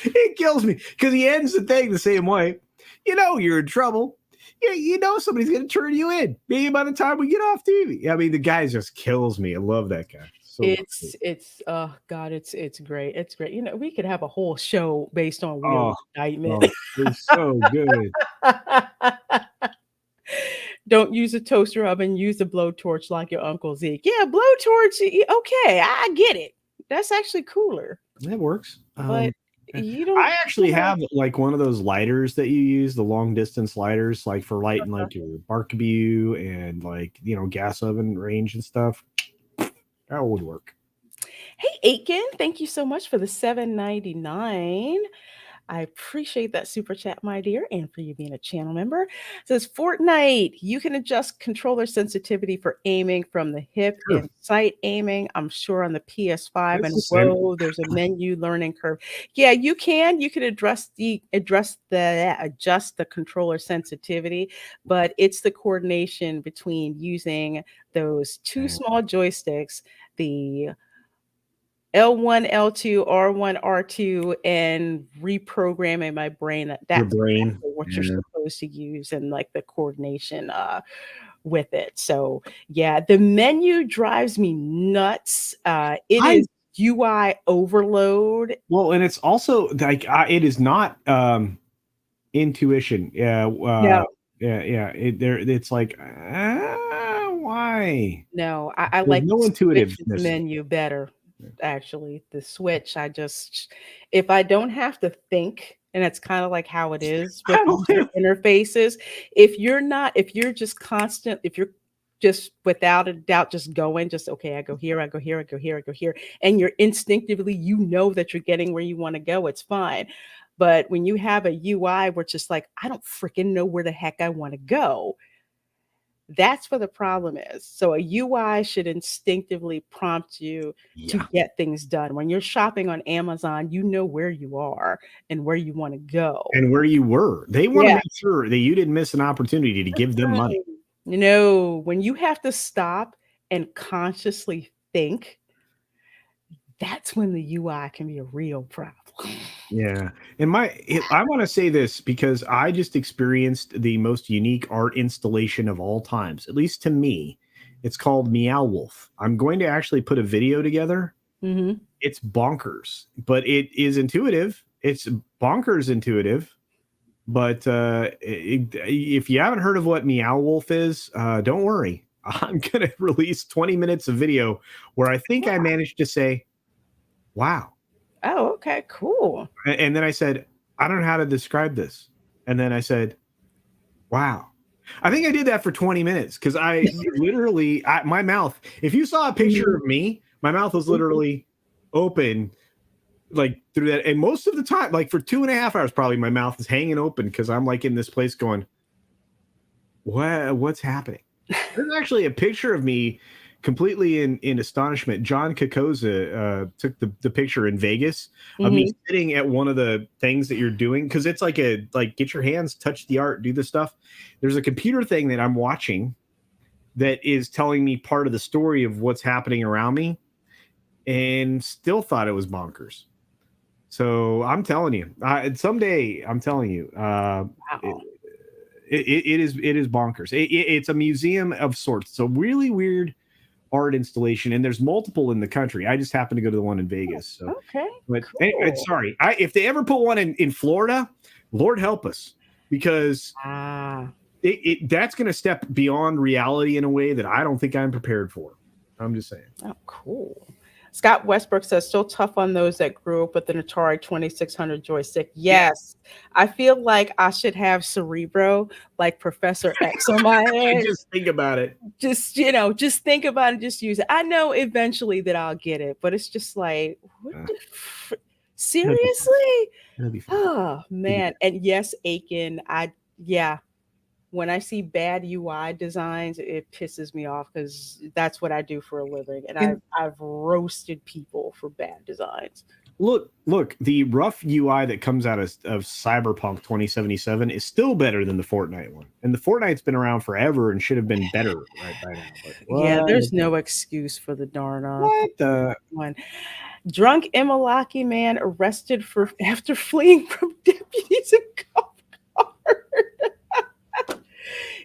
It kills me because he ends the thing the same way. You know you're in trouble. You know somebody's going to turn you in. Maybe by the time we get off TV. I mean, the guy just kills me. I love that guy. It's oh God, it's great. It's great. You know, we could have a whole show based on Wheel of Indictment. It's so good. Don't use a toaster oven. Use a blowtorch like your Uncle Zeke. Yeah, blowtorch. Okay, I get it. That's actually cooler. That works. But you don't. I actually have like one of those lighters that you use, the long distance lighters, like for lighting like your barbecue and like gas oven range and stuff. That would work. Hey, Aiken, thank you so much for the $7.99. I appreciate that super chat, my dear, and for you being a channel member. It says Fortnite, you can adjust controller sensitivity for aiming from the hip Sure. and sight aiming. I'm sure on the PS5 It's and the same. whoa, there's a menu learning curve. Yeah, you can. You can adjust the controller sensitivity, but it's the coordination between using those two small joysticks, the L1, L2, R1, R2, and reprogramming my brain that Your that's brain. exactly what you're Yeah. supposed to use and like the coordination with it. So yeah, the menu drives me nuts. It I- is UI overload. Well, and it's also like it is not intuition. Yeah. No. Yeah. It's like why? No, I There's like no the intuitiveness. Switch's menu better. Actually, the Switch, if I don't have to think, and it's kind of like how it is with user interfaces. If you're just without a doubt, just going, just okay, I go here, I go here, I go here, I go here, and you're instinctively, you know that you're getting where you want to go, it's fine. But when you have a UI where it's just like, I don't freaking know where the heck I want to go, that's where the problem is. So a UI should instinctively prompt you to get things done. When you're shopping on Amazon, you know where you are and where you want to go. And where you were. They want to make sure that you didn't miss an opportunity to give them money. You know, when you have to stop and consciously think, that's when the UI can be a real problem. Yeah. And I want to say this because I just experienced the most unique art installation of all times, at least to me. It's called Meow Wolf. I'm going to actually put a video together. Mm-hmm. It's bonkers, but it is intuitive. It's bonkers intuitive. But if you haven't heard of what Meow Wolf is, don't worry. I'm going to release 20 minutes of video where I think I managed to say, wow. Oh, okay, cool. And then I said, I don't know how to describe this. And then I said, wow. I think I did that for 20 minutes because I literally, my mouth, if you saw a picture of me, my mouth was literally open like through that. And most of the time, like for 2.5 hours, probably my mouth is hanging open because I'm like in this place going, what's happening? There's actually a picture of me completely in astonishment. John Kokoza took the picture in Vegas of me sitting at one of the things that you're doing because it's like get your hands, touch the art, do the stuff. There's a computer thing that I'm watching that is telling me part of the story of what's happening around me, and still thought it was bonkers. So I'm telling you, someday I'm telling you, wow. it is bonkers. It's a museum of sorts. So really weird art installation, and there's multiple in the country. I just happened to go to the one in Vegas. So okay, but cool. anyway, sorry. If they ever put one in Florida, Lord help us, because that's going to step beyond reality in a way that I don't think I'm prepared for. I'm just saying. Oh, cool. Scott Westbrook says, still tough on those that grew up with an Atari 2600 joystick. Yes. I feel like I should have Cerebro, like Professor X on my head. Just think about it. Just think about it. Just use it. I know eventually that I'll get it, but it's just like, what the seriously? Oh, man. And yes, Aiken, when I see bad UI designs, it pisses me off because that's what I do for a living. And I've roasted people for bad designs. Look, the rough UI that comes out of Cyberpunk 2077 is still better than the Fortnite one. And the Fortnite's been around forever and should have been better right by now. But, yeah, there's no excuse for the darn one. Drunk Imalaki man arrested after fleeing from deputies in golf cart.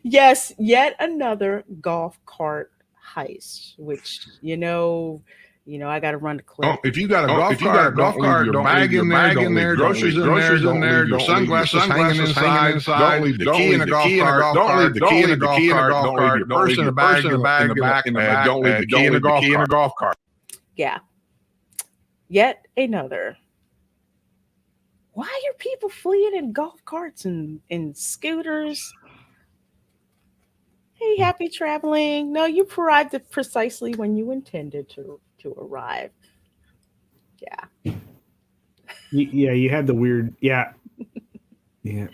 Yes, yet another golf cart heist, which I got to run the clip. If you got a golf cart, your bag in there, groceries in there, your sunglasses hanging inside. Don't leave the key in the golf cart. Don't leave the key in the golf cart. Don't leave your purse in the bag in the back. Don't leave the key in the golf cart. Yeah. Yet another. Why are people fleeing in golf carts and scooters? Hey, happy traveling. No, you arrived precisely when you intended to arrive. Yeah. Yeah, you had the weird. Yeah. Yeah.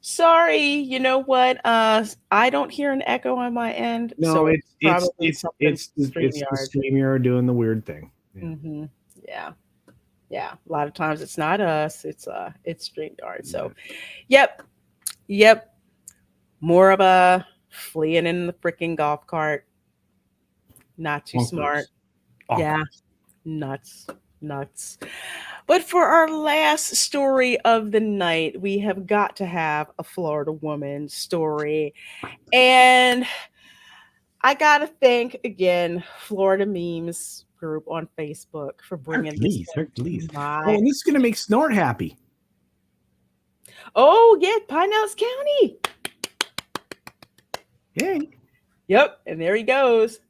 Sorry, you know what? I don't hear an echo on my end. No, so it's the StreamYard. StreamYard doing the weird thing. Yeah. Mm-hmm. Yeah. A lot of times it's not us. It's StreamYard. So, yep. More of a fleeing in the freaking golf cart. Not too Bonkers. smart. Bonkers. Yeah. Nuts. But for our last story of the night, we have got to have a Florida woman story. And I got to thank, again, Florida Memes group on Facebook for bringing this. Hercules. Oh, and this is going to make Snort happy. Oh, yeah, Pinellas County. Yay. Yep, and there he goes.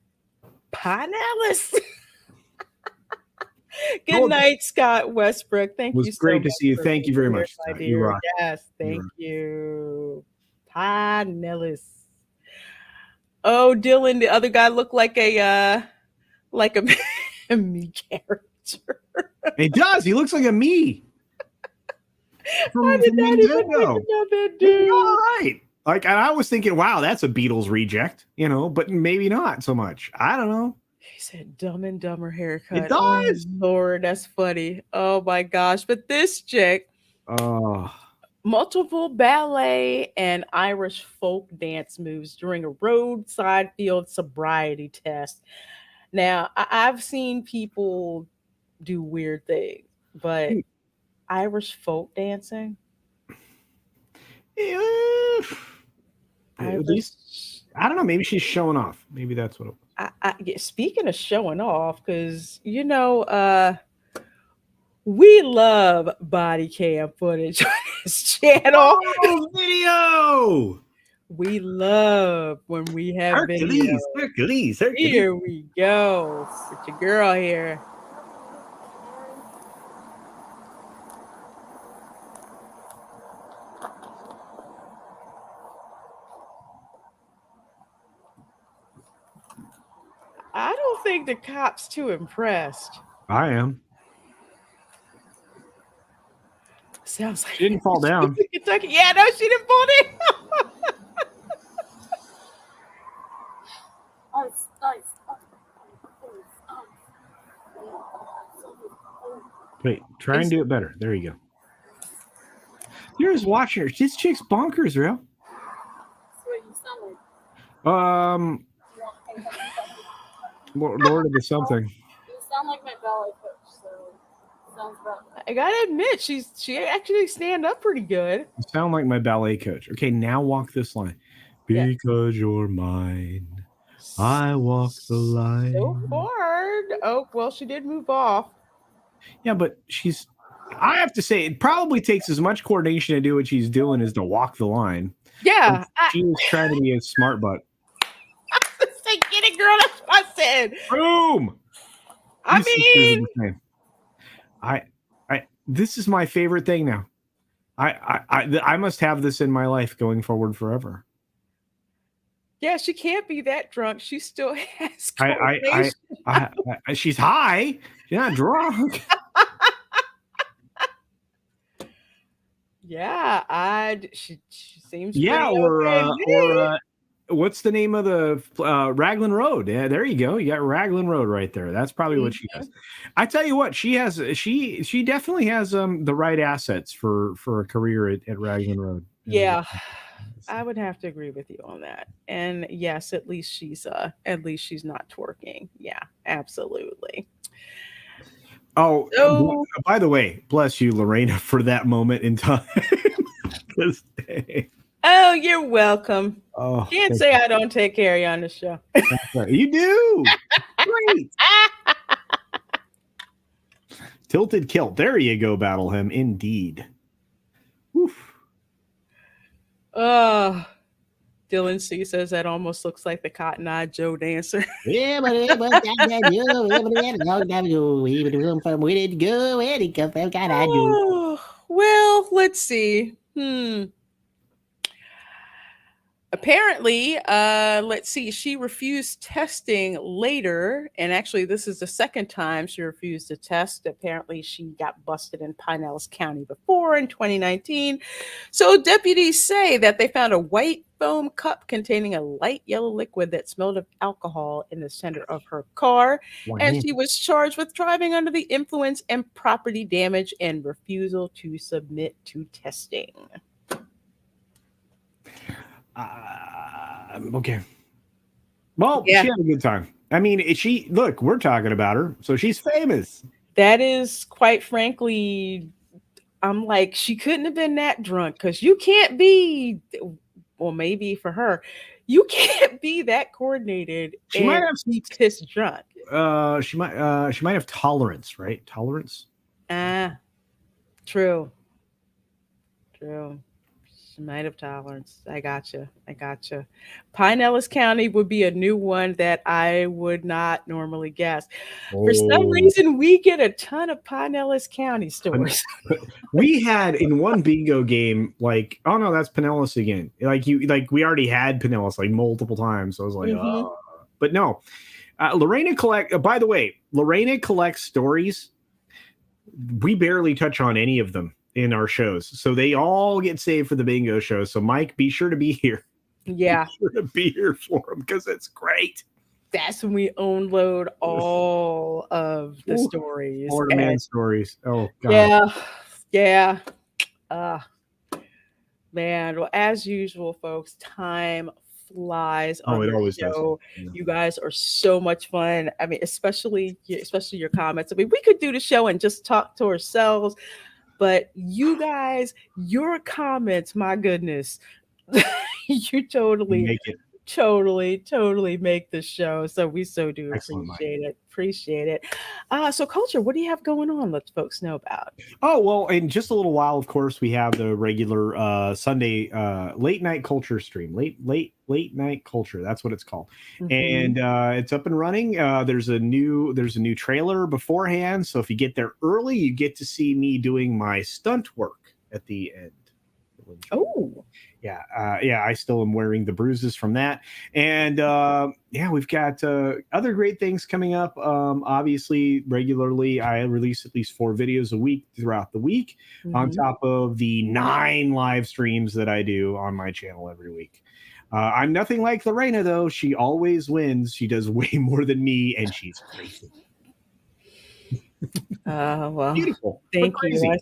Pinellas. Good night, Scott Westbrook. Thank you so much. It was great to see you. Thank you very much. You rock. Yes, thank you. Pinellas. Oh, Dylan, the other guy looked like a me character. He does. He looks like a me. I did not even think about that dude. All right. Like, and I was thinking, wow, that's a Beatles reject, but maybe not so much. I don't know. He said Dumb and Dumber haircut. It does. Oh, Lord, that's funny. Oh my gosh. But this chick, multiple ballet and Irish folk dance moves during a roadside field sobriety test. Now, I've seen people do weird things, but Irish folk dancing? Yeah. At least, I don't know. Maybe she's showing off. Maybe that's what it was. Speaking of showing off, because we love body cam footage on this channel. Oh, video! We love when we have video. Hercules. Here we go. It's your girl here. I don't think the cop's too impressed. I am. Sounds like she didn't fall down. Kentucky. Yeah, no, she didn't fall down. Wait, try and do it better. There you go. You're just watching her. This chick's bonkers, real. Lord of the something. You sound like my ballet coach, so sounds about right. I gotta admit, she actually stand up pretty good. You sound like my ballet coach. Okay, now walk this line. Because you're mine, I walk the line. So hard. Oh, well, she did move off. Yeah, but I have to say, it probably takes as much coordination to do what she's doing as to walk the line. Yeah. She was trying to be a smart butt. Say, get it, girl. That's what I said. Boom. I mean, this is my favorite thing now. I must have this in my life going forward forever. Yeah, she can't be that drunk. She still has. She's high. She's not drunk. Yeah, she seems. Yeah, or what's the name of the Raglan Road? Yeah, there you go. You got Raglan Road right there. That's probably what she does. I tell you what, she definitely has the right assets for a career at Raglan Road. Yeah. I would have to agree with you on that. And yes, at least she's not twerking. Yeah, absolutely. Oh, by the way, bless you, Lorena, for that moment in time. Oh, you're welcome. Oh, can't say I don't take care of you on the show. You do. Great. Tilted kilt. There you go, Battle Him. Indeed. Oof. Dylan C says that almost looks like the Cotton Eye Joe dancer. Yeah, but well, let's see. Apparently, let's see, she refused testing later, and actually this is the second time she refused to test. Apparently she got busted in Pinellas County before in 2019. So deputies say that they found a white foam cup containing a light yellow liquid that smelled of alcohol in the center of her car, and she was charged with driving under the influence and property damage and refusal to submit to testing. Okay. Well, Yeah. she had a good time. I mean, look, we're talking about her, so she's famous. That is, quite frankly, I'm like, she couldn't have been that drunk, because you can't be, well, maybe for her, you can't be that coordinated. She might have be pissed drunk. She might have tolerance, right? Tolerance. True. She might have tolerance. I gotcha. Pinellas County would be a new one that I would not normally guess. For some reason, we get a ton of Pinellas County stores. We had in one bingo game, like, oh no, that's Pinellas again. We already had Pinellas like multiple times. So I was like, but no. By the way, Lorena collects stories. We barely touch on any of them in our shows, so they all get saved for the bingo show. So Mike, be sure to be here. Yeah, be sure to be here for them, because it's great. That's when we unload all of the stories. Florida man stories. Oh God. Yeah. Man, well, as usual, folks, time flies on the show. Yeah. You guys are so much fun. I mean, especially your comments. I mean, we could do the show and just talk to ourselves, but you guys, your comments, my goodness, you totally make it. Totally make the show. So we so do appreciate it. So Culture, what do you have going on? Let folks know about. Oh, well, in just a little while, of course, we have the regular Sunday late night culture stream. Late night culture, that's what it's called. And it's up and running. There's a new trailer beforehand, so if you get there early, you get to see me doing my stunt work at the end. Oh, yeah, I still am wearing the bruises from that. And we've got other great things coming up. Obviously, regularly, I release at least 4 videos a week throughout the week, on top of the 9 live streams that I do on my channel every week. I'm nothing like the Reina, though. She always wins. She does way more than me, and she's crazy. Well, beautiful. Thank you.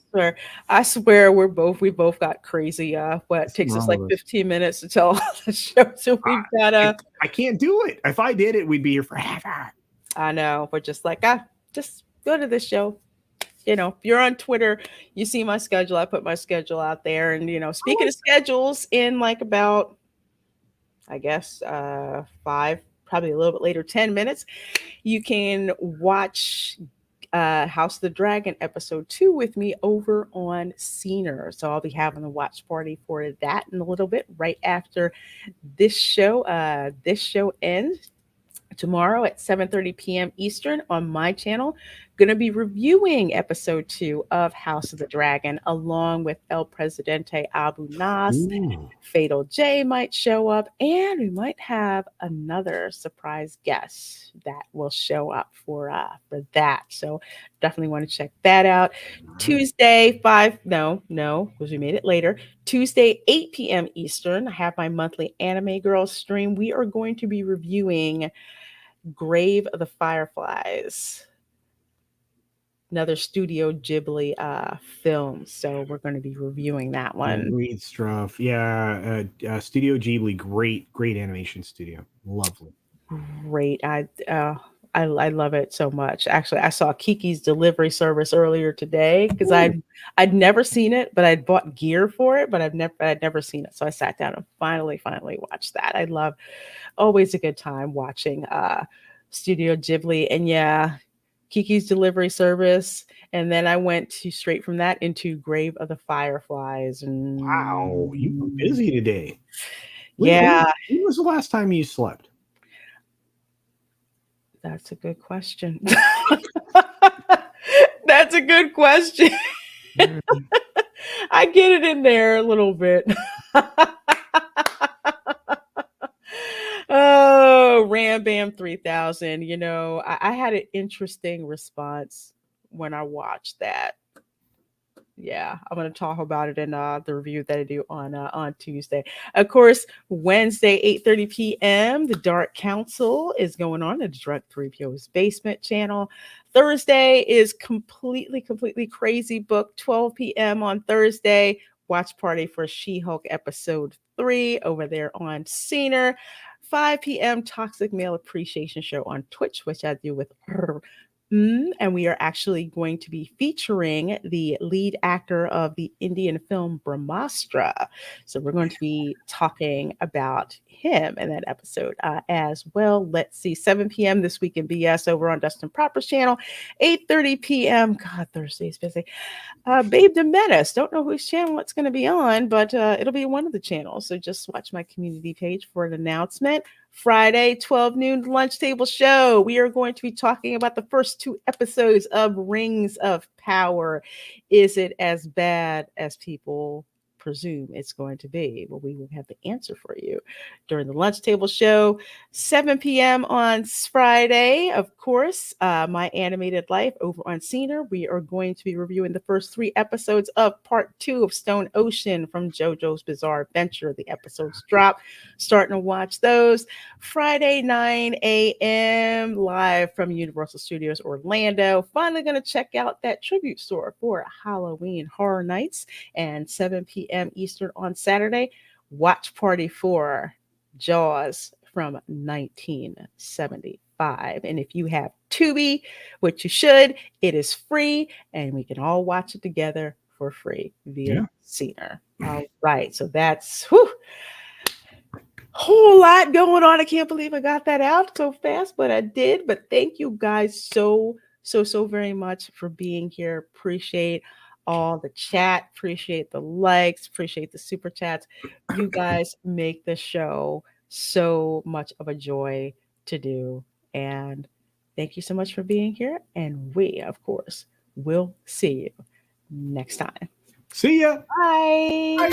I swear we both got crazy. What takes us like 15 minutes to tell the show, so we've got I can't do it. If I did it, we'd be here forever. I know. We're just like, just go to this show. You know, if you're on Twitter, you see my schedule. I put my schedule out there, and speaking of schedules, in like about, I guess, 5, probably a little bit later, 10 minutes, you can watch House of the Dragon episode 2 with me over on Scener. So I'll be having a watch party for that in a little bit, right after this show. This show ends tomorrow at 7:30 p.m. Eastern on my channel. Going to be reviewing episode 2 of House of the Dragon, along with El Presidente Abu Nas. Fatal J might show up, and we might have another surprise guest that will show up for that. So definitely want to check that out. Tuesday, because we made it later. Tuesday, 8 p.m. Eastern, I have my monthly Anime Girls stream. We are going to be reviewing Grave of the Fireflies, another Studio Ghibli film. So we're going to be reviewing that one. Great stuff. Yeah, Studio Ghibli, great animation studio. Lovely. Great. I love it so much. Actually, I saw Kiki's Delivery Service earlier today, because I'd never seen it, but I'd bought gear for it, but I'd never seen it. So I sat down and finally watched that. I love, always a good time watching Studio Ghibli. And yeah, Kiki's Delivery Service, and then I went straight from that into Grave of the Fireflies. And wow, you were busy today. Yeah. When was the last time you slept? That's a good question. That's a good question. I get it in there a little bit. Ram Bam 3000. You know, I had an interesting response when I watched that. Yeah, I'm going to talk about it in the review that I do on Tuesday. Of course, Wednesday, 8:30 p.m., The Dark Council is going on at Drunk 3PO's Basement channel. Thursday is completely crazy book, 12 p.m. on Thursday. Watch party for She-Hulk episode 3 over there on Scener. 5 p.m. Toxic Male Appreciation Show on Twitch, which I do with her. And we are actually going to be featuring the lead actor of the Indian film Brahmastra. So we're going to be talking about him in that episode as well. Let's see, 7 p.m. This Week in BS over on Dustin Proper's channel. 8:30 p.m. God, Thursday's busy. Babe the Menace. Don't know whose channel it's going to be on, but it'll be one of the channels. So just watch my community page for an announcement. Friday, 12 noon, Lunch Table Show. We are going to be talking about the first 2 episodes of Rings of Power. Is it as bad as people presume it's going to be? Well, we will have the answer for you during the Lunch Table Show. 7 p.m. on Friday, of course, My Animated Life over on Scener. We are going to be reviewing the first 3 episodes of part 2 of Stone Ocean from JoJo's Bizarre Adventure. The episodes drop. Starting to watch those. Friday, 9 a.m. live from Universal Studios Orlando. Finally going to check out that tribute store for Halloween Horror Nights. And 7 p.m. Eastern on Saturday, watch party for Jaws from 1975. And if you have Tubi, which you should, it is free, and we can all watch it together for free via Scener. All right, so that's whole lot going on. I can't believe I got that out so fast, but I did. But thank you guys so very much for being here. Appreciate all the chat, appreciate the likes, appreciate the super chats. You guys make the show so much of a joy to do. And thank you so much for being here. And we, of course, will see you next time. See ya. Bye.